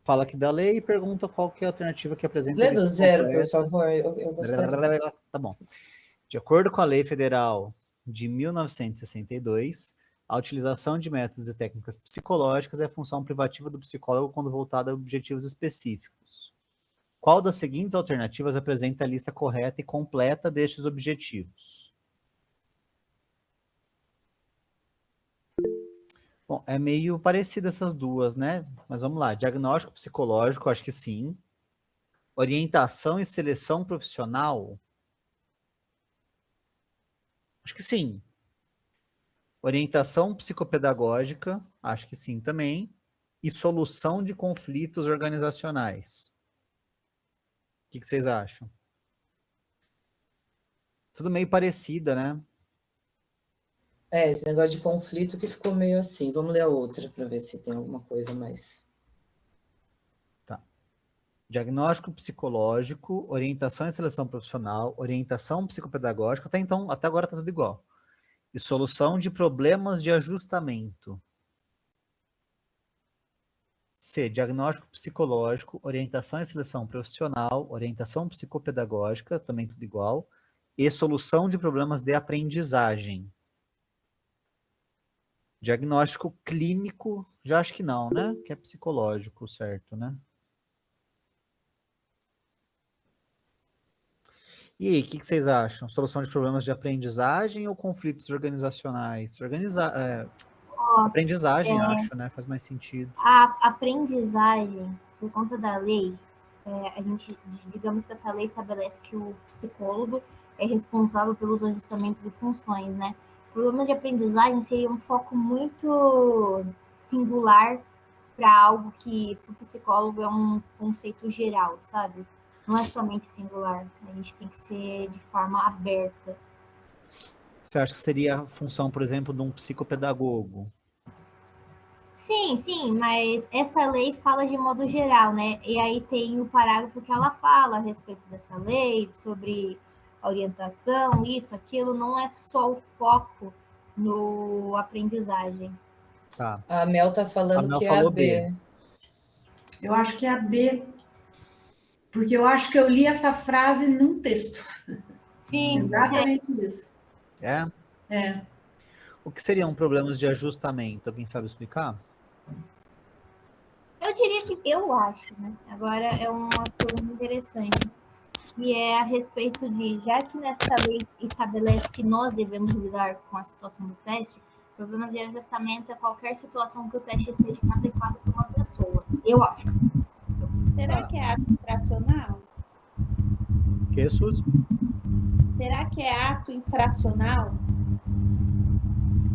Fala aqui da lei e pergunta qual que é a alternativa que apresenta a Lê do lista zero, por completa. favor. Eu gostaria. Tá bom. De acordo com a Lei Federal de 1962, a utilização de métodos e técnicas psicológicas é função privativa do psicólogo quando voltada a objetivos específicos. Qual das seguintes alternativas apresenta a lista correta e completa destes objetivos? Bom, é meio parecido essas duas, né? Mas vamos lá. Diagnóstico psicológico, acho que sim. Orientação e seleção profissional? Acho que sim. Orientação psicopedagógica? Acho que sim também. E solução de conflitos organizacionais? O que vocês acham? Tudo meio parecida, né? Esse negócio de conflito que ficou meio assim. Vamos ler a outra para ver se tem alguma coisa mais. Tá. Diagnóstico psicológico, orientação e seleção profissional, orientação psicopedagógica, até agora tá tudo igual. E solução de problemas de ajustamento. C. Diagnóstico psicológico, orientação e seleção profissional, orientação psicopedagógica, também tudo igual. E solução de problemas de aprendizagem. Diagnóstico clínico, já acho que não, né? Que é psicológico, certo, né? E aí, o que vocês acham? Solução de problemas de aprendizagem ou conflitos organizacionais? Aprendizagem, acho, né? Faz mais sentido. A aprendizagem, por conta da lei, a gente, digamos que essa lei estabelece que o psicólogo é responsável pelos ajustamentos de funções, né? Problemas de aprendizagem seria um foco muito singular para algo que para o psicólogo é um conceito geral, sabe? Não é somente singular. A gente tem que ser de forma aberta. Você acha que seria a função, por exemplo, de um psicopedagogo? Sim, mas essa lei fala de modo geral, né? E aí tem o parágrafo que ela fala a respeito dessa lei, sobre orientação, isso, aquilo, não é só o foco no aprendizagem. Tá. A Mel tá falando Mel que é a falou B. Eu acho que é a B, porque eu acho que eu li essa frase num texto. Sim, Exatamente isso. É? É. O que seriam problemas de ajustamento? Alguém sabe explicar? eu diria que eu acho, né? Agora é uma pergunta interessante, que é a respeito de, já que nessa lei estabelece que nós devemos lidar com a situação do teste, problemas de ajustamento é qualquer situação que o teste esteja inadequado para uma pessoa. Eu acho. Será que é ato infracional? O que, Suzy? Será que é ato infracional?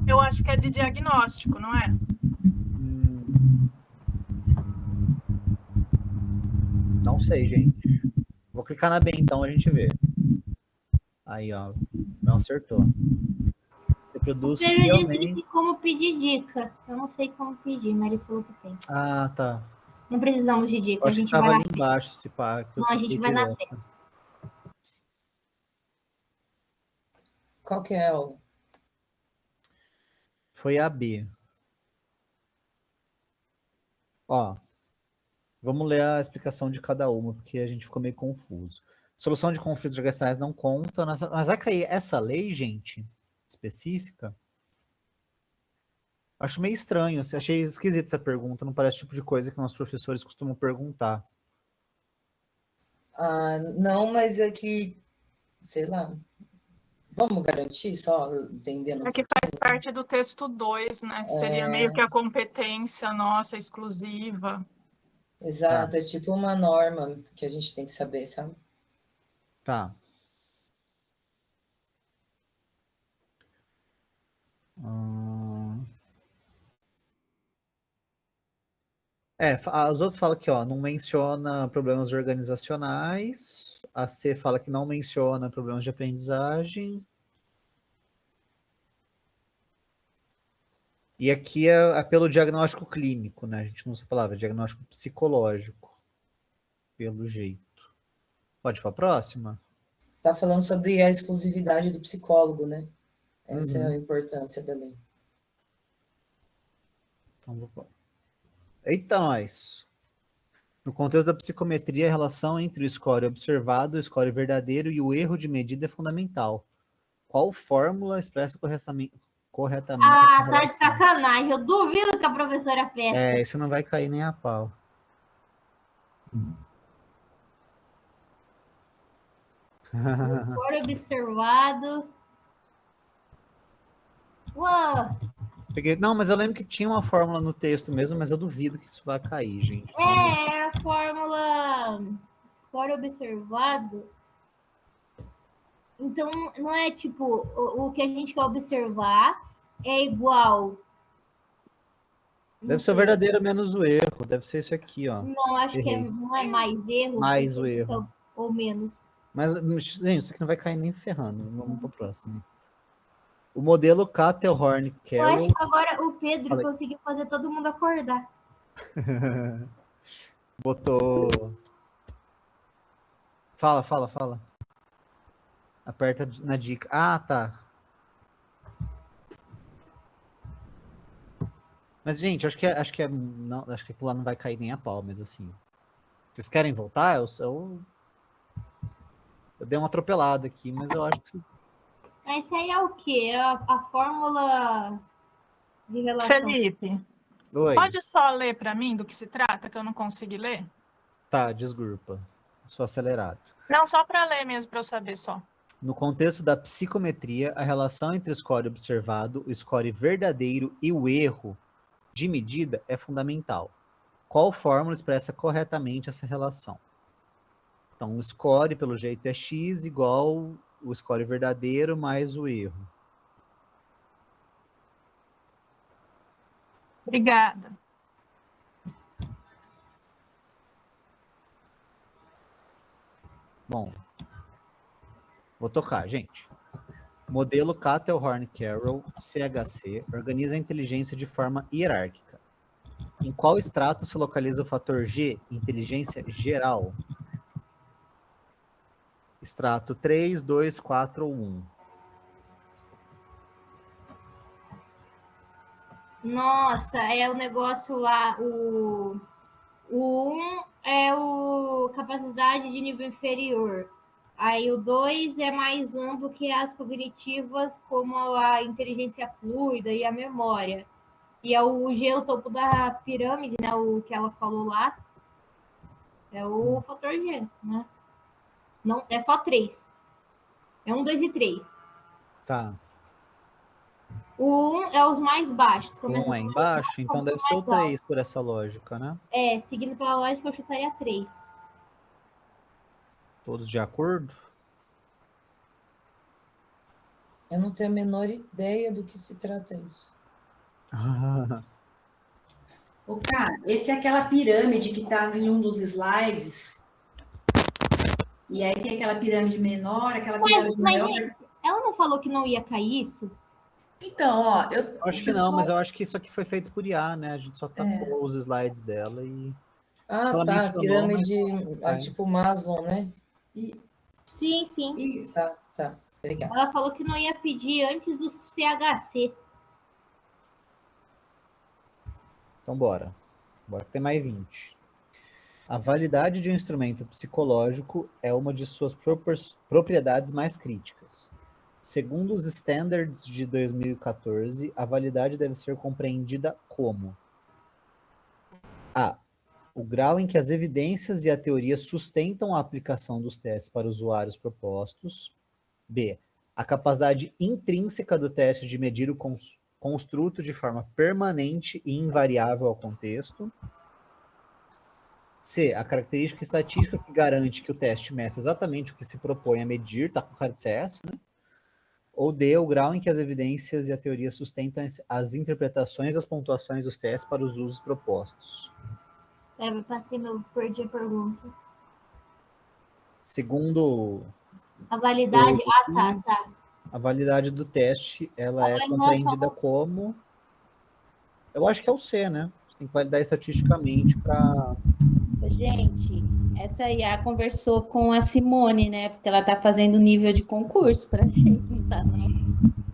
Eu acho que é de diagnóstico, não é? Não sei, gente. Vou clicar na B então, a gente vê. Aí, ó. Não acertou. Reproduz Ele disse fielmente. que como pedir dica. Eu não sei como pedir, mas ele falou que tem. Ah, tá. Não precisamos de dica, Eu a acho que gente tava vai ali na embaixo esse par. Não, a gente vai na frente. Qual que é o... Foi a B. Ó, vamos ler a explicação de cada uma, porque a gente ficou meio confuso. Solução de conflitos organizacionais não conta, mas vai cair essa lei, gente, específica, Acho meio estranho, assim, achei esquisita essa pergunta, não parece o tipo de coisa que nossos professores costumam perguntar. Ah, não, mas é que, sei lá, vamos garantir só, entendendo um É que pouquinho? faz parte do texto 2, né? Que seria meio que a competência nossa exclusiva. Tá, Exato, é tipo uma norma que a gente tem que saber, sabe? tá. Hum, os outros falam que, ó, não menciona problemas organizacionais. A C fala que não menciona problemas de aprendizagem. E aqui é pelo diagnóstico clínico, né? A gente não usa a palavra, diagnóstico psicológico, pelo jeito. Pode ir para a próxima? Tá falando sobre a exclusividade do psicólogo, né? Essa é a Uhum. importância da lei. Eita, nós! No contexto da psicometria, a relação entre o score observado, o score verdadeiro e o erro de medida é fundamental. Qual fórmula expressa corretamente essa Ah, tá de relação? sacanagem. Eu duvido que a professora peça. Isso não vai cair nem a pau. For observado. Uou, Não, mas eu lembro que tinha uma fórmula no texto mesmo, mas eu duvido que isso vai cair, gente. é a fórmula score observado. Então, não é tipo, o que a gente quer observar é igual. Deve ser o verdadeiro menos o erro. Deve ser isso aqui, ó. Não, acho que Errei. não é mais erro. Mais o erro. Ou menos. Mas, gente, isso aqui não vai cair nem ferrando. Vamos pro próximo. O modelo Cattell-Horn Eu acho Carroll que agora o Pedro Falei. conseguiu fazer todo mundo acordar. botou. Fala. Aperta na dica. Ah, tá. Mas, gente, acho que aquilo lá não vai cair nem a pau, mas assim. Vocês querem voltar? Eu dei uma atropelada aqui, mas eu acho que. Esse aí é o quê? É a fórmula de relação. Felipe, Oi. pode só ler para mim do que se trata, que eu não consegui ler? Tá, desculpa. Sou acelerado. Não, só para ler mesmo, para eu saber só. No contexto da psicometria, a relação entre o score observado, o score verdadeiro e o erro de medida é fundamental. Qual fórmula expressa corretamente essa relação? Então, o score, pelo jeito, é x igual o score verdadeiro mais o erro. Obrigada. Bom, vou tocar, gente. Modelo Cattell-Horn Carroll, CHC, organiza a inteligência de forma hierárquica. Em qual extrato se localiza o fator G, inteligência geral? Extrato 3, 2, 4 ou 1? Nossa, é o negócio lá, o 1 é o capacidade de nível inferior. Aí o 2 é mais amplo que as cognitivas, como a inteligência fluida e a memória. E é o G, o topo da pirâmide, né? O que ela falou lá. É o fator G, né? Não, é só 3. É 1, 2 e 3. Tá. O 1 é os mais baixos. O 1 é embaixo, então deve ser o 3 por essa lógica, né? Seguindo pela lógica, eu chutaria 3. Todos de acordo? Eu não tenho a menor ideia do que se trata isso. Ô, cara, esse é aquela pirâmide que está em um dos slides. E aí tem aquela pirâmide menor, aquela pirâmide maior. Gente, ela não falou que não ia cair isso? Então, ó, Eu acho que não, mas eu acho que isso aqui foi feito por IA, né? A gente só tacou os slides dela e... Ah, Ela tá, mencionou, pirâmide, mas- tipo Maslow, né? Sim, sim. Isso. Tá, obrigada. Ela falou que não ia pedir antes do CHC. Então, bora. Bora que tem mais 20. A validade de um instrumento psicológico é uma de suas propriedades mais críticas. Segundo os standards de 2014, a validade deve ser compreendida como: A. O grau em que as evidências e a teoria sustentam a aplicação dos testes para usuários propostos. B. A capacidade intrínseca do teste de medir o construto de forma permanente e invariável ao contexto. C. A característica estatística que garante que o teste meça exatamente o que se propõe a medir, tá com cara de ser essa, né? Ou D. O grau em que as evidências e a teoria sustentam as interpretações e as pontuações dos testes para os usos propostos. Eu passei, perdi a pergunta. Segundo A validade. Tá. a validade do teste, ela é validação. compreendida como... Eu acho que é o C, né? Você tem que validar estatisticamente para... Gente, essa IA conversou com a Simone, né? Porque ela tá fazendo nível de concurso pra gente, não tá, não?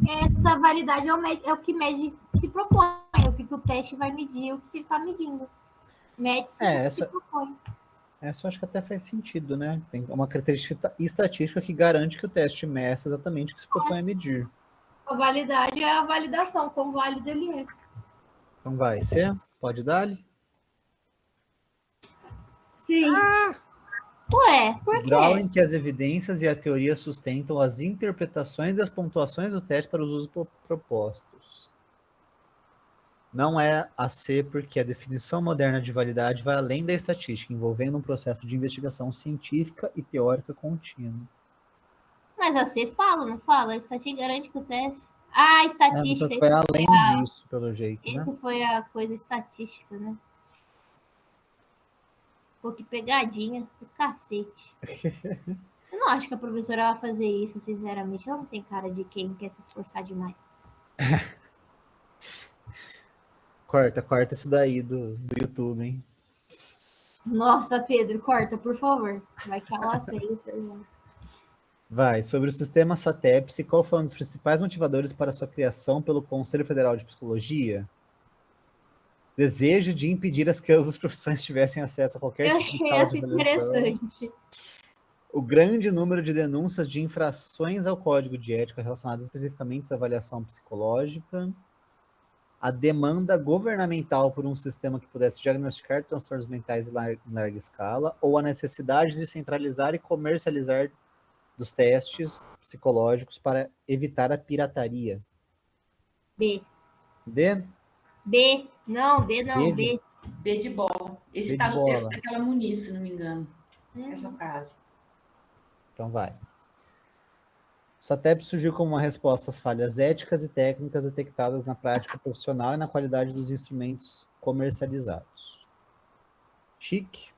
Essa validade é o que mede, se propõe, o que o teste vai medir, o que ele está medindo. Mede se propõe. Essa eu acho que até faz sentido, né? Tem uma característica estatística que garante que o teste meça exatamente o que se propõe a medir. A validade é a validação, quão válido ele é. Então vai, C? Pode dar-lhe? Sim. Ué, por O grau quê? em que as evidências e a teoria sustentam as interpretações e as pontuações dos testes para os usos propostos. Não é a C, porque a definição moderna de validade vai além da estatística, envolvendo um processo de investigação científica e teórica contínua. Mas a C fala, não fala? A estatística garante que o teste... Ah, estatística. Então vai além disso, pelo jeito, né? Essa foi a coisa estatística, né? Pô, que pegadinha do cacete. Eu não acho que a professora vai fazer isso, sinceramente. Ela não tem cara de quem quer se esforçar demais. Corta esse daí do YouTube, hein? Nossa, Pedro, corta, por favor. Vai que ela fez. Vai, sobre o sistema SATEPS, qual foi um dos principais motivadores para sua criação pelo Conselho Federal de Psicologia? Desejo de impedir que as profissões tivessem acesso a qualquer tipo de sala de avaliação. Interessante. O grande número de denúncias de infrações ao Código de Ética relacionadas especificamente à avaliação psicológica. A demanda governamental por um sistema que pudesse diagnosticar transtornos mentais em larga escala, ou a necessidade de centralizar e comercializar dos testes psicológicos para evitar a pirataria. B. D? B. Não, B não, B. B de bola. Esse está no texto daquela Muniz, se não me engano. Essa frase. Então vai. O SATEP surgiu como uma resposta às falhas éticas e técnicas detectadas na prática profissional e na qualidade dos instrumentos comercializados. Chique.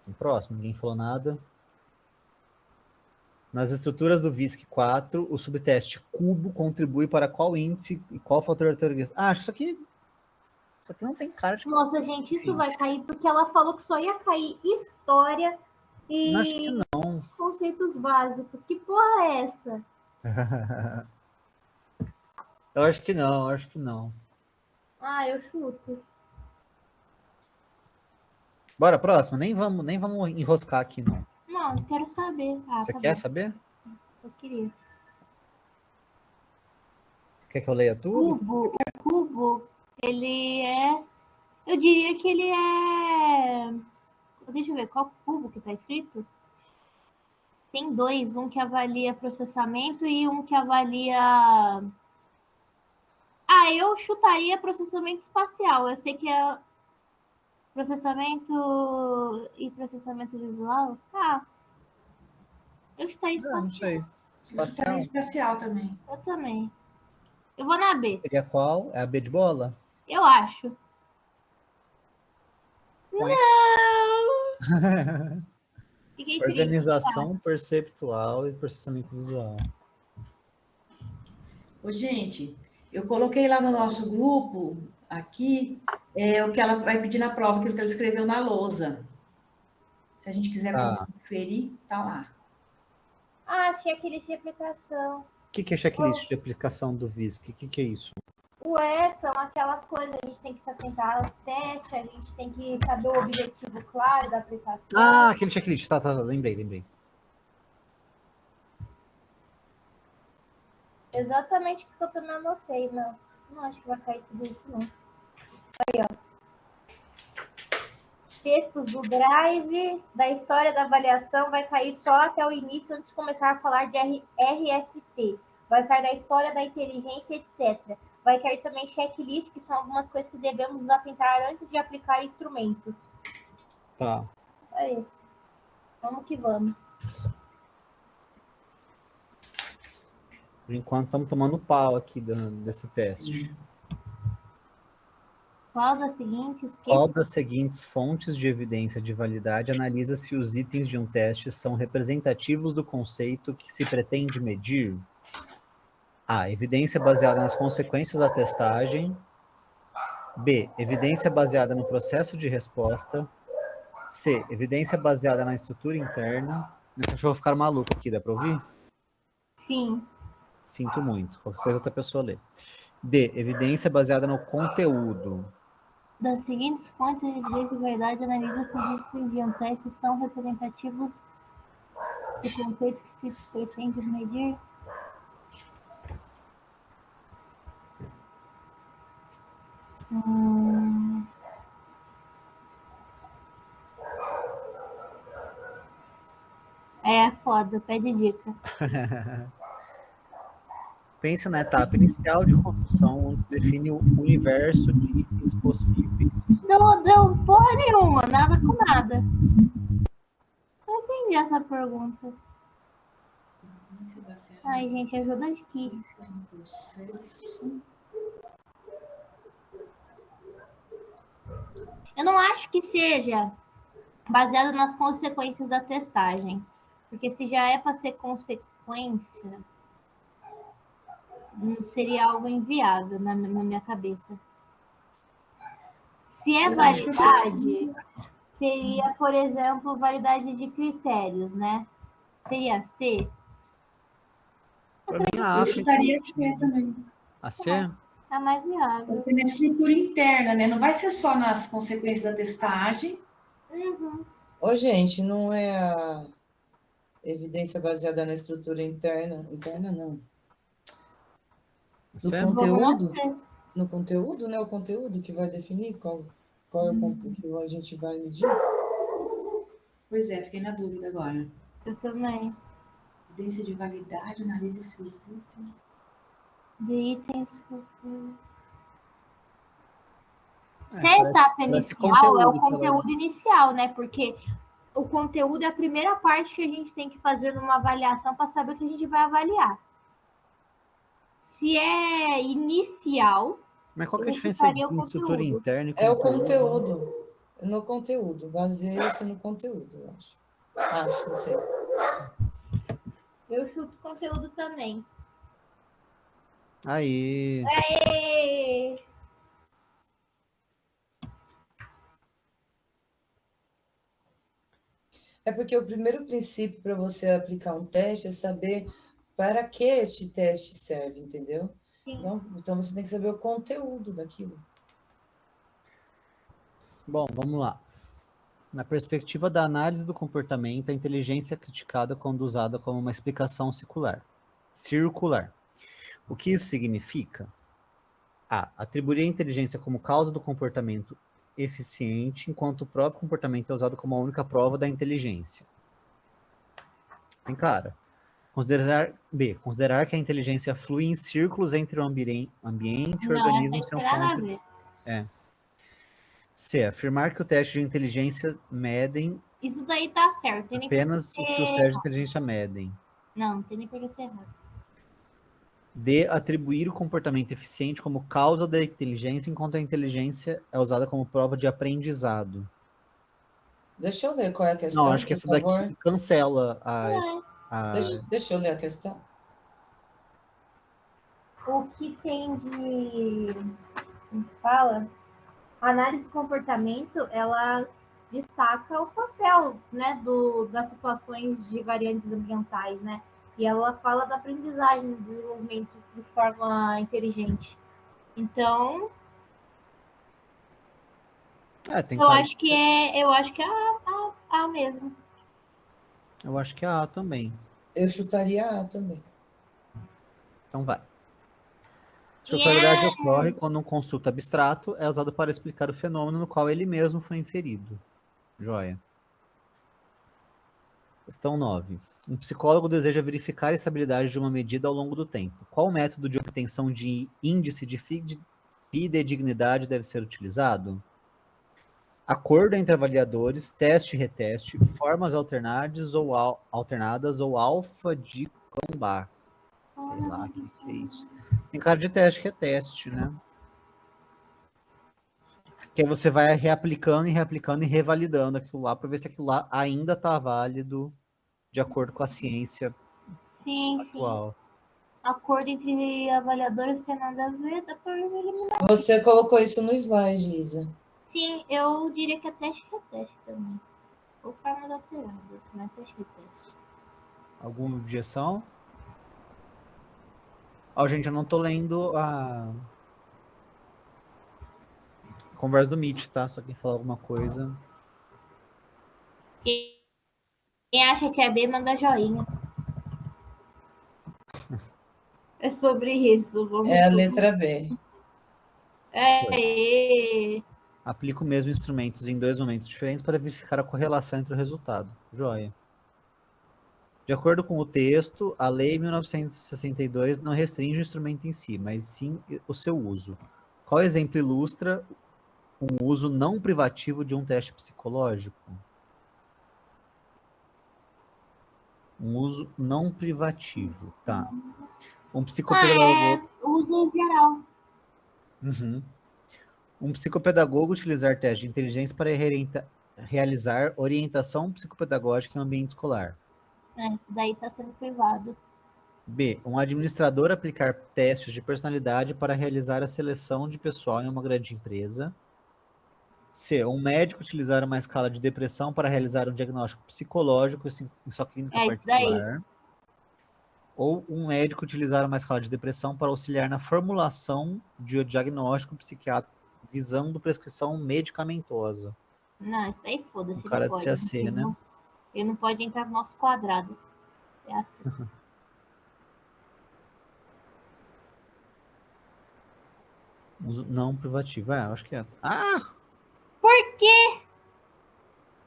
O próximo, ninguém falou nada. Nas estruturas do VISC 4, o subteste cubo contribui para qual índice e qual fator de teoria? Ah, acho que isso aqui não tem cara de... Nossa, gente, isso vai cair porque ela falou que só ia cair história e Acho que não. conceitos básicos. Que porra é essa? Eu acho que não. Ah, eu chuto. Bora, próximo. Nem vamos enroscar aqui, não. Não, não quero saber. Ah, Você tá quer bom. saber? Eu queria. Quer que eu leia tudo? O cubo, ele é... Eu diria que ele é... Deixa eu ver, qual cubo que tá escrito? Tem dois, um que avalia processamento e um que avalia... Ah, eu chutaria processamento espacial. Eu sei que é processamento e processamento visual. Ah, eu chutaria espacial. Não sei. Espacial. Espacial também. Eu também. Eu vou na B. Seria qual? É a B de bola? Eu acho. Ué. Não! Fiquei Organização perceptual e processamento visual. Ô, gente, eu coloquei lá no nosso grupo, aqui, o que ela vai pedir na prova, aquilo que ela escreveu na lousa. Se a gente quiser conferir, tá lá. Ah, checklist de aplicação. O que é checklist de aplicação do VISC? O que é isso? O E são aquelas coisas, a gente tem que se atentar ao teste, a gente tem que saber o objetivo claro da aplicação. Ah, aquele checklist. Tá, lembrei. Exatamente o que eu também anotei, não acho que vai cair tudo isso, não. Aí, ó. Textos do Drive, da história da avaliação, vai cair só até o início, antes de começar a falar de RFT. Vai cair da história da inteligência, etc. Vai cair também checklist, que são algumas coisas que devemos nos atentar antes de aplicar instrumentos. Tá. Aí. Vamos que vamos. Por enquanto, estamos tomando pau aqui desse teste. Qual das seguintes fontes de evidência de validade analisa se os itens de um teste são representativos do conceito que se pretende medir? A. Evidência baseada nas consequências da testagem. B. Evidência baseada no processo de resposta. C. Evidência baseada na estrutura interna. Meu cachorro ficar maluco aqui, dá para ouvir? Sim. Sinto muito. Qualquer coisa outra pessoa lê. D. Evidência baseada no conteúdo. Das seguintes fontes de evidência de verdade, analisa se os itens de um teste são representativos do conceito que se pretende medir. É foda, pede dica. Pense na etapa inicial de construção, onde se define o universo de itens possíveis. Não deu porra nenhuma, nada com nada. Não entendi essa pergunta. Ai, gente, ajuda aqui. Eu não acho que seja baseado nas consequências da testagem. Porque se já é para ser consequência, seria algo inviável na minha cabeça. Se é validade, seria, por exemplo, validade de critérios, né? Seria C? Para mim, a Eu A faz chutaria C sentido. também. A C? É mais viável. Vai ter na estrutura interna, né? Não vai ser só nas consequências da testagem. Ô, gente, não é a evidência baseada na estrutura interna? Interna, não. No C? conteúdo? No conteúdo, né? O conteúdo que vai definir qual é o ponto que a gente vai medir. Pois é, fiquei na dúvida agora. Eu também. Evidência de validade, analisa se os itens. De itens possíveis. Se a etapa inicial é o conteúdo inicial, né? Porque o conteúdo é a primeira parte que a gente tem que fazer numa avaliação para saber o que a gente vai avaliar. Se é inicial. Mas qual que é a diferença entre estrutura interna e conteúdo? É o conteúdo. No conteúdo. Baseia-se no conteúdo, eu acho. Acho, não sei. Eu chuto conteúdo também. Aí. Aê! É porque o primeiro princípio para você aplicar um teste é saber para que este teste serve, entendeu? Então você tem que saber o conteúdo daquilo. Bom, vamos lá. Na perspectiva da análise do comportamento, a inteligência é criticada quando usada como uma explicação circular. O que isso significa? A. Atribuir a inteligência como causa do comportamento eficiente, enquanto o próprio comportamento é usado como a única prova da inteligência. Tem cara. B. Considerar que a inteligência flui em círculos entre o ambiente e o organismo em seu ponto. C. Afirmar que o teste de inteligência medem. Isso daí tá certo. Tem apenas o que os testes de inteligência medem. Não tem nem por que ser errado. D. Atribuir o comportamento eficiente como causa da inteligência, enquanto a inteligência é usada como prova de aprendizado. Deixa eu ler qual é a questão. Não, acho que essa daqui cancela Deixa eu ler a questão. O que tem de... Fala... A análise do comportamento, ela destaca o papel, né, das situações de variantes ambientais, né? E ela fala da aprendizagem, do desenvolvimento de forma inteligente. Então, Tem eu cara acho que é a mesmo. Eu acho que é A também. Eu chutaria A também. Então vai. E Estruturalidade ocorre quando um construto abstrato é usado para explicar o fenômeno no qual ele mesmo foi inferido. Joia. Questão 9. Um psicólogo deseja verificar a estabilidade de uma medida ao longo do tempo. Qual método de obtenção de índice de fidedignidade deve ser utilizado? Acordo entre avaliadores, teste e reteste, formas alternadas ou alfa de Cronbach. Sei lá o que é isso. Tem cara de teste e reteste, né? Que aí você vai reaplicando e revalidando aquilo lá para ver se aquilo lá ainda está válido de acordo com a ciência sim. atual. Acordo entre avaliadores tem nada a ver, dá pra eliminar. Você colocou isso no slide, Isa. Sim, eu diria que é teste e reteste também. Ou formas alteradas, não é teste e reteste. Alguma objeção? Gente, eu não tô lendo a conversa do Meet, tá? Só quem falar alguma coisa. Quem acha que é B, manda joinha. É sobre isso. É a letra B. Aplica o mesmo instrumentos em dois momentos diferentes para verificar a correlação entre o resultado. Joia. De acordo com o texto, a Lei 1962 não restringe o instrumento em si, mas sim o seu uso. Qual exemplo ilustra um uso não privativo de um teste psicológico? Um uso não privativo, tá. Um psicopedagogo... uso geral. Uhum. Um psicopedagogo utilizar teste de inteligência para realizar orientação psicopedagógica em ambiente escolar. Isso daí está sendo privado. B. Um administrador aplicar testes de personalidade para realizar a seleção de pessoal em uma grande empresa. C. Um médico utilizar uma escala de depressão para realizar um diagnóstico psicológico em sua clínica particular. Ou um médico utilizar uma escala de depressão para auxiliar na formulação de diagnóstico psiquiátrico visando prescrição medicamentosa. Não, isso daí foda-se. O cara de CAC, né? Ele não pode entrar no nosso quadrado. É assim. Uso não privativo. Acho que é. Por quê?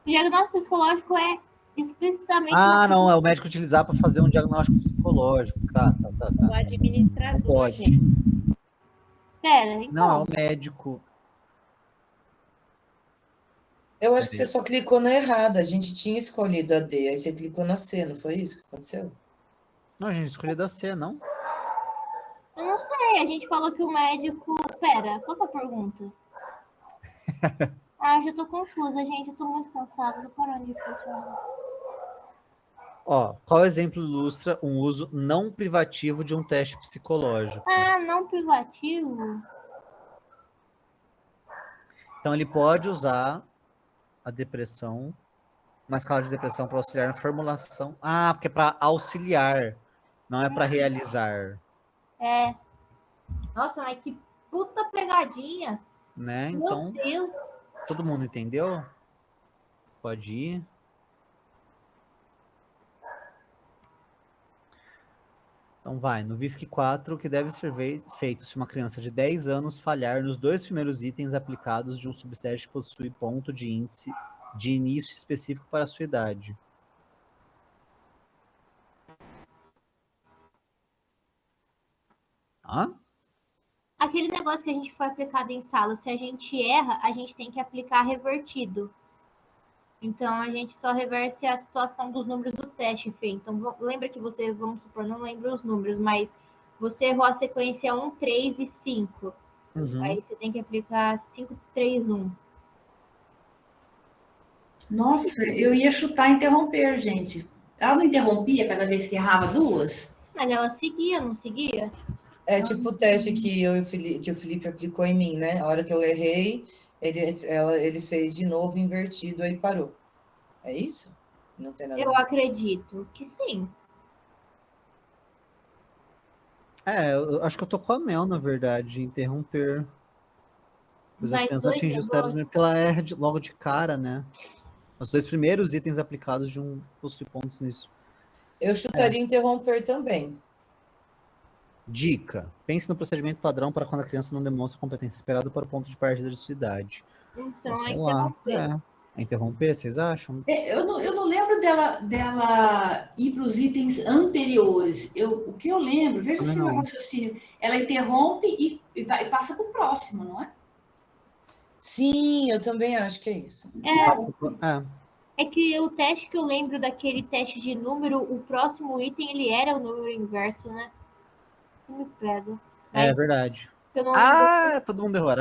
O diagnóstico psicológico é explicitamente... Não. É o médico utilizar para fazer um diagnóstico psicológico. Tá. O administrador. Não pode. Gente. Pera, então... Não, é o médico. Eu acho que você só clicou na errada. A gente tinha escolhido a D, aí você clicou na C, não foi isso que aconteceu? Não, a gente escolheu a C, não? Eu não sei, a gente falou que o médico... Pera, qual que é a pergunta? Já tô confusa, gente. Eu tô muito cansada. Tô parando de funcionar. Qual exemplo ilustra um uso não privativo de um teste psicológico? Não privativo? Então, ele pode usar a depressão, uma escala de depressão para auxiliar na formulação. Porque é para auxiliar, não é para realizar. Nossa, mas que puta pegadinha. Né? Meu Então, Deus. todo mundo entendeu? Pode ir. Então vai, no VISC 4, o que deve ser feito se uma criança de 10 anos falhar nos 2 primeiros itens aplicados de um subteste que possui ponto de índice de início específico para a sua idade? Aquele negócio que a gente foi aplicado em sala, se a gente erra, a gente tem que aplicar revertido. Então, a gente só reverte a situação dos números do teste, Fê. Então, lembra que você, vamos supor, não lembra os números, mas você errou a sequência 1, 3 e 5. Uhum. Aí você tem que aplicar 5, 3, 1. Nossa, eu ia chutar interromper, gente. Ela não interrompia cada vez que errava duas? Mas ela seguia, não seguia? É tipo o teste que o Felipe aplicou em mim, né? A hora que eu errei, ele fez de novo invertido, aí parou. É isso? Não tem nada a Eu ver. acredito que sim. Eu acho que eu tô com a Mel, na verdade, interromper os Mais apenas não 2 atinge o status, negócios. porque ela é logo de cara, né? Os 2 primeiros itens aplicados de um possui pontos nisso. Eu chutaria interromper também. Dica: pense no procedimento padrão para quando a criança não demonstra competência esperada para o ponto de partida de sua idade. Então, Sei é lá. interromper. É interromper, vocês acham? Eu não lembro dela ir para os itens anteriores. O que eu lembro, veja Também se o meu não. raciocínio, ela interrompe e passa para o próximo, não é? Sim, eu também acho que é isso. É que o teste que eu lembro daquele teste de número, o próximo item ele era o número inverso, né? Não me pego. É Mas verdade. eu não lembro. Todo mundo errou.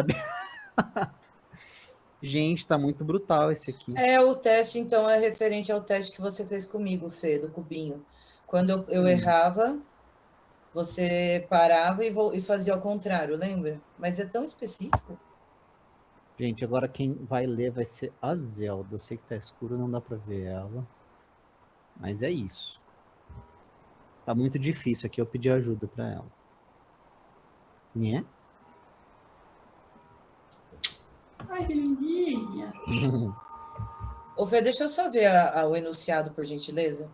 Gente, tá muito brutal esse aqui. O teste, então, é referente ao teste que você fez comigo, Fê, do cubinho. Quando eu errava, você parava e fazia ao contrário, lembra? Mas é tão específico. Gente, agora quem vai ler vai ser a Zelda. Eu sei que tá escuro, não dá pra ver ela. Mas é isso. Tá muito difícil aqui, eu pedi ajuda pra ela. Né? Ai, que lindinha. Ô, Fê, deixa eu só ver o enunciado, por gentileza.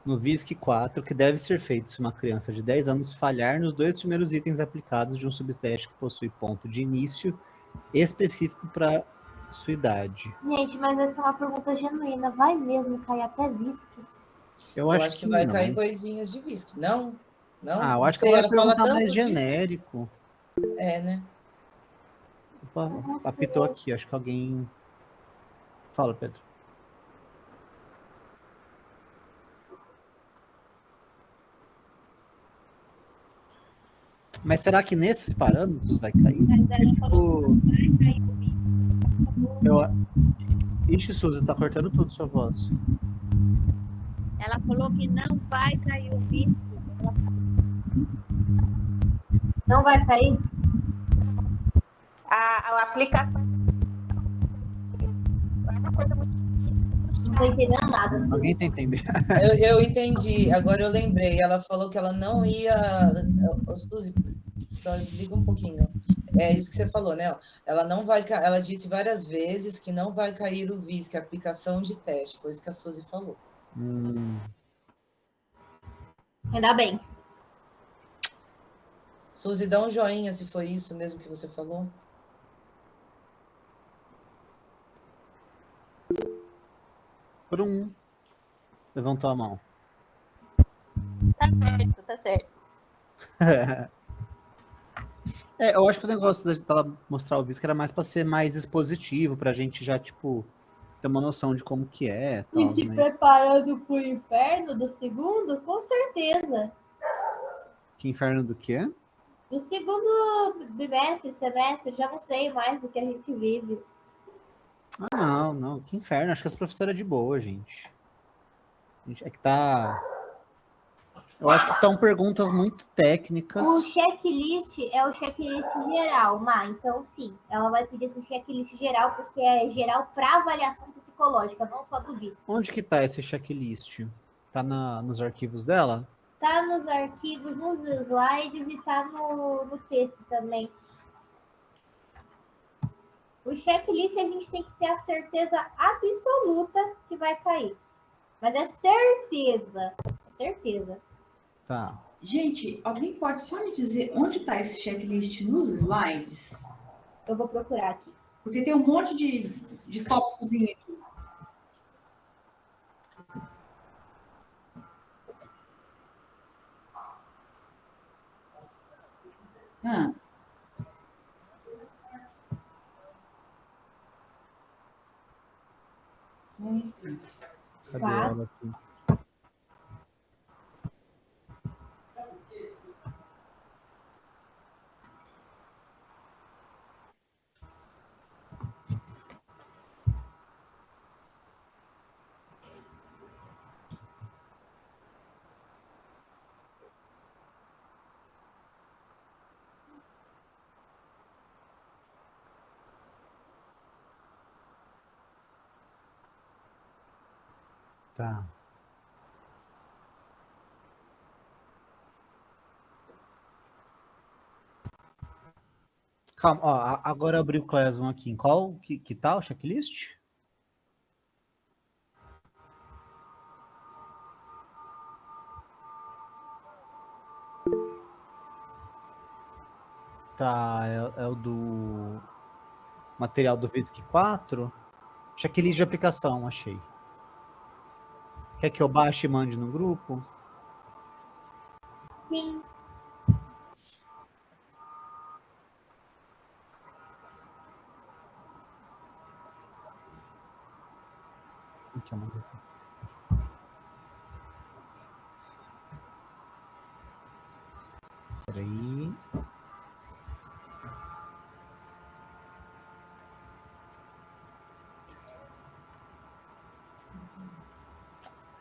No VISC 4, que deve ser feito se uma criança de 10 anos falhar nos 2 primeiros itens aplicados de um subteste que possui ponto de início específico para sua idade. Gente, mas essa é uma pergunta genuína. Vai mesmo cair até VISC? Eu Eu acho acho que que vai não. cair coisinhas de VISC. Não? Não? Eu Não acho que sei, ela vai ela fala perguntar mais tanto disso. genérico. Né? Opa, apitou aqui, acho que alguém... Fala, Pedro. Mas será que nesses parâmetros vai cair? Ixi, Suzy, tá cortando tudo sua voz. Ela falou que não vai cair o VISC. Não vai cair? A aplicação é uma coisa muito Não tô entendendo nada. Alguém tá entendendo? Eu entendi, agora eu lembrei. Ela falou que ela não ia. Suzy, só desliga um pouquinho. É isso que você falou, né? Ela não vai. Ela disse várias vezes que não vai cair o VISC, a aplicação de teste. Foi isso que a Suzy falou. Ainda bem. Suzy, dá um joinha se foi isso mesmo que você falou. Por um. Levantou a mão. Tá certo. Eu acho que o negócio dela mostrar o VISC era mais pra ser mais expositivo, pra gente já, tipo, ter uma noção de como que é. E Tal, se mas... preparando pro inferno do segundo? Com certeza. Que inferno do quê? Do segundo bimestre, semestre, já não sei mais do que a gente vive. Não. Que inferno. Acho que as professoras é de boa, gente. É que tá... Eu acho que estão perguntas muito técnicas. O checklist é o checklist geral, Má. Então, sim, ela vai pedir esse checklist geral, porque é geral para avaliação psicológica, não só do VISC. Onde que tá esse checklist? Tá nos arquivos dela? Tá nos arquivos, nos slides e tá no texto também. O checklist a gente tem que ter a certeza absoluta que vai cair. Mas é certeza. É certeza. Tá. Gente, alguém pode só me dizer onde está esse checklist nos slides? Eu vou procurar aqui. Porque tem um monte de tópicozinho aqui. Cadê ela aqui? Tá. Calma, ó, agora eu abri o Classroom aqui. Em qual que tá o checklist? Tá, é o do material do VISC 4. Checklist de aplicação, achei. Quer que eu baixe e mande no grupo? Sim. Aqui, eu mando. Peraí.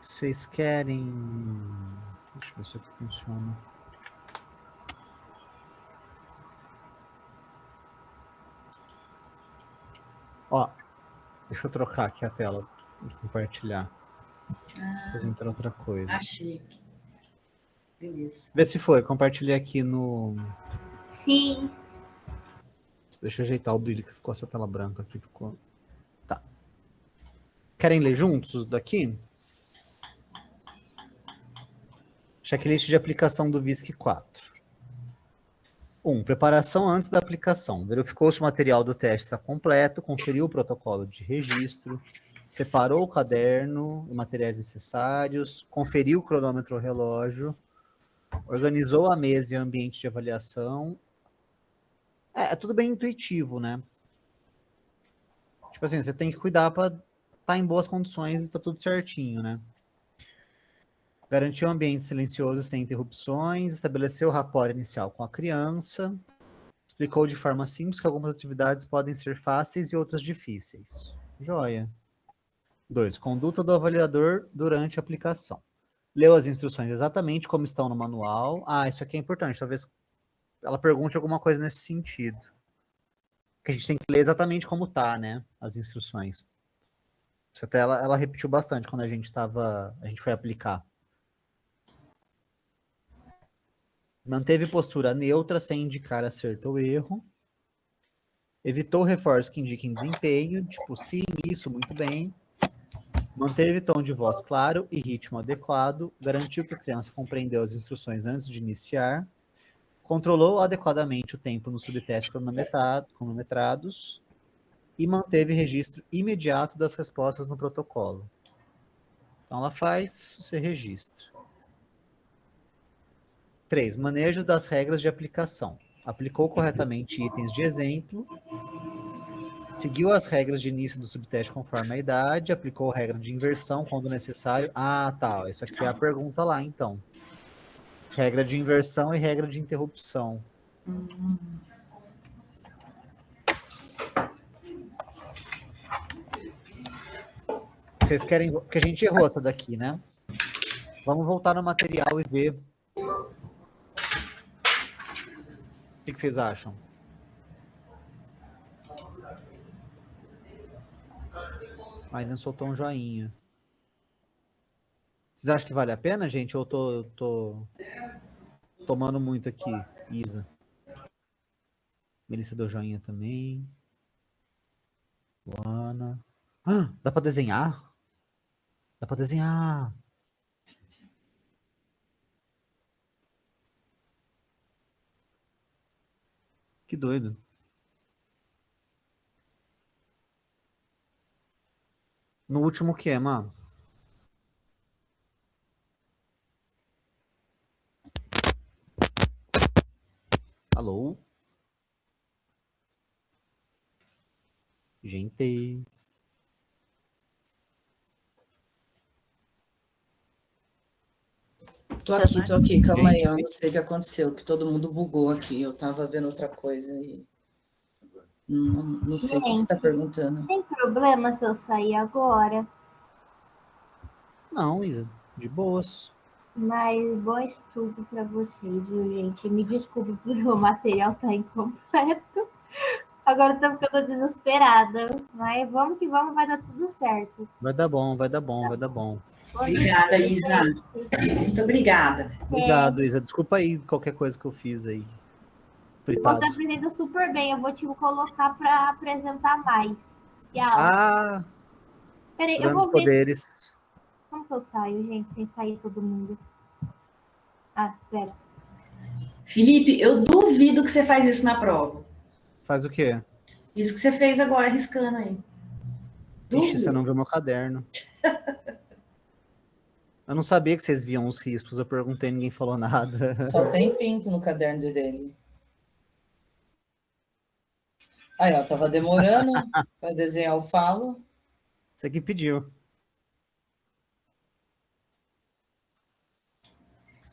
Vocês querem... Deixa eu ver se aqui funciona. Ó, deixa eu trocar aqui a tela e compartilhar. Depois entrar outra coisa. Achei. Beleza. Vê se foi. Compartilhei aqui no... Sim. Deixa eu ajeitar o brilho que ficou essa tela branca aqui. Ficou... Tá. Querem ler juntos daqui? Checklist de aplicação do VISC 4. 1. Preparação antes da aplicação. Verificou se o material do teste está completo, conferiu o protocolo de registro, separou o caderno e materiais necessários, conferiu o cronômetro ou relógio, organizou a mesa e ambiente de avaliação. É tudo bem intuitivo, né? Tipo assim, você tem que cuidar para estar em boas condições e tá tudo certinho, né? Garantiu um ambiente silencioso sem interrupções, estabeleceu o rapport inicial com a criança, explicou de forma simples que algumas atividades podem ser fáceis e outras difíceis. Joia. 2. Conduta do avaliador durante a aplicação. Leu as instruções exatamente como estão no manual. Isso aqui é importante. Talvez ela pergunte alguma coisa nesse sentido. Que a gente tem que ler exatamente como tá, né? As instruções. Isso até ela repetiu bastante quando a gente foi aplicar. Manteve postura neutra sem indicar acerto ou erro. Evitou reforços que indiquem desempenho, tipo sim, isso, muito bem. Manteve tom de voz claro e ritmo adequado. Garantiu que a criança compreendeu as instruções antes de iniciar. Controlou adequadamente o tempo no subteste cronometrados. E manteve registro imediato das respostas no protocolo. Então ela faz, você registra. 3. Manejo das regras de aplicação. Aplicou corretamente itens de exemplo. Seguiu as regras de início do subteste conforme a idade. Aplicou regra de inversão quando necessário. Tá. Isso aqui é a pergunta lá, então. Regra de inversão e regra de interrupção. Vocês querem... Porque a gente errou essa daqui, né? Vamos voltar no material e ver... O que vocês acham? Ainda soltou um joinha. Vocês acham que vale a pena, gente? Ou eu tô tomando muito aqui, Isa? Melissa deu joinha também. Luana. Dá pra desenhar? Dá pra desenhar. Que doido. No último que é, mano? Alô? Gente. Tô aqui, calma aí, eu não sei o que aconteceu, que todo mundo bugou aqui, eu tava vendo outra coisa e não sei o que você está perguntando. Tem problema se eu sair agora? Não, Isa, de boas. Mas bom estudo para vocês, viu, gente? Me desculpe por o material tá incompleto. Agora eu tô ficando desesperada, mas vamos que vamos, vai dar tudo certo. Vai dar bom, vai dar bom, vai dar bom. Obrigada, Isa. Muito obrigada. Obrigado, Isa. Desculpa aí qualquer coisa que eu fiz aí. fritado. Você apresenta super bem. Eu vou te colocar para apresentar mais. E Ah, peraí, eu grandes vou ver poderes. como que eu saio, gente, sem sair todo mundo. Ah, pera. Felipe, eu duvido que você faz isso na prova. Faz o quê? Isso que você fez agora, riscando aí. Ixi, você Duvido. não viu meu caderno. Eu não sabia que vocês viam os riscos. Eu perguntei, ninguém falou nada. Só tem pinto no caderno dele. Aí, ó, tava demorando para desenhar o falo. Você que pediu.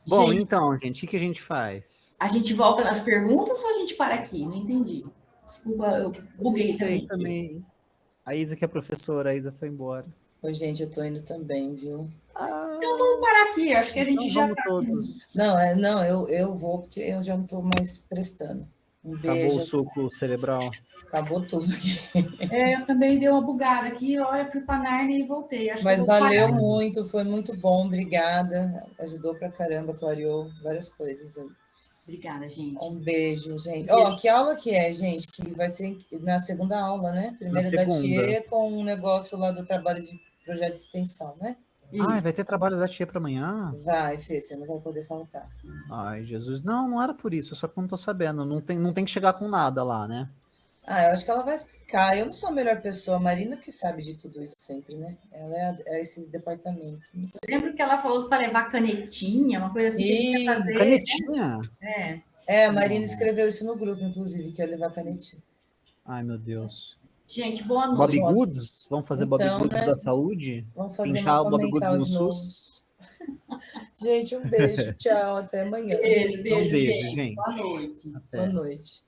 Bom, Gente, então, gente, o que a gente faz? a gente volta nas perguntas ou a gente para aqui? Não entendi. Desculpa, eu buguei Não sei também. também. A Isa que é professora, a Isa foi embora. Ô, gente, eu tô indo também, viu? Vamos parar aqui, acho que a gente Então já vamos tá. todos. Não, eu vou, porque eu já não tô mais prestando. Um Acabou beijo. o suco cerebral. Acabou tudo aqui. Eu também dei uma bugada aqui, olha, fui para Nárnia e voltei. Acho que Mas eu vou valeu parar. muito, foi muito bom, obrigada. Ajudou pra caramba, clareou várias coisas aí. Obrigada, gente. Um beijo, gente. Ó, que aula que é, gente? Que vai ser na segunda aula, né? Primeiro da segunda. Tia com um negócio lá do trabalho de projeto de extensão, né? Ai, vai ter trabalho da tia para amanhã? Vai, Fê, você não vai poder faltar. Ai, Jesus. Não, não era por isso. Eu só que não tô sabendo. Não tem que chegar com nada lá, né? Eu acho que ela vai explicar. Eu não sou a melhor pessoa, a Marina que sabe de tudo isso sempre, né? Ela é esse departamento. Lembro que ela falou para levar canetinha, uma coisa assim que a gente ia fazer. Canetinha? A Marina escreveu isso no grupo, inclusive, que ia levar canetinha. Ai, meu Deus. Gente, boa noite. Bob Goods? Vamos fazer Bob Então, Goods né? da saúde? Vamos fazer Pinchar uma o Bob Goods mental no de novo. SUS? Gente, um beijo, tchau, até amanhã. Beijo, Um beijo, gente. gente. Boa noite. Até. Boa noite.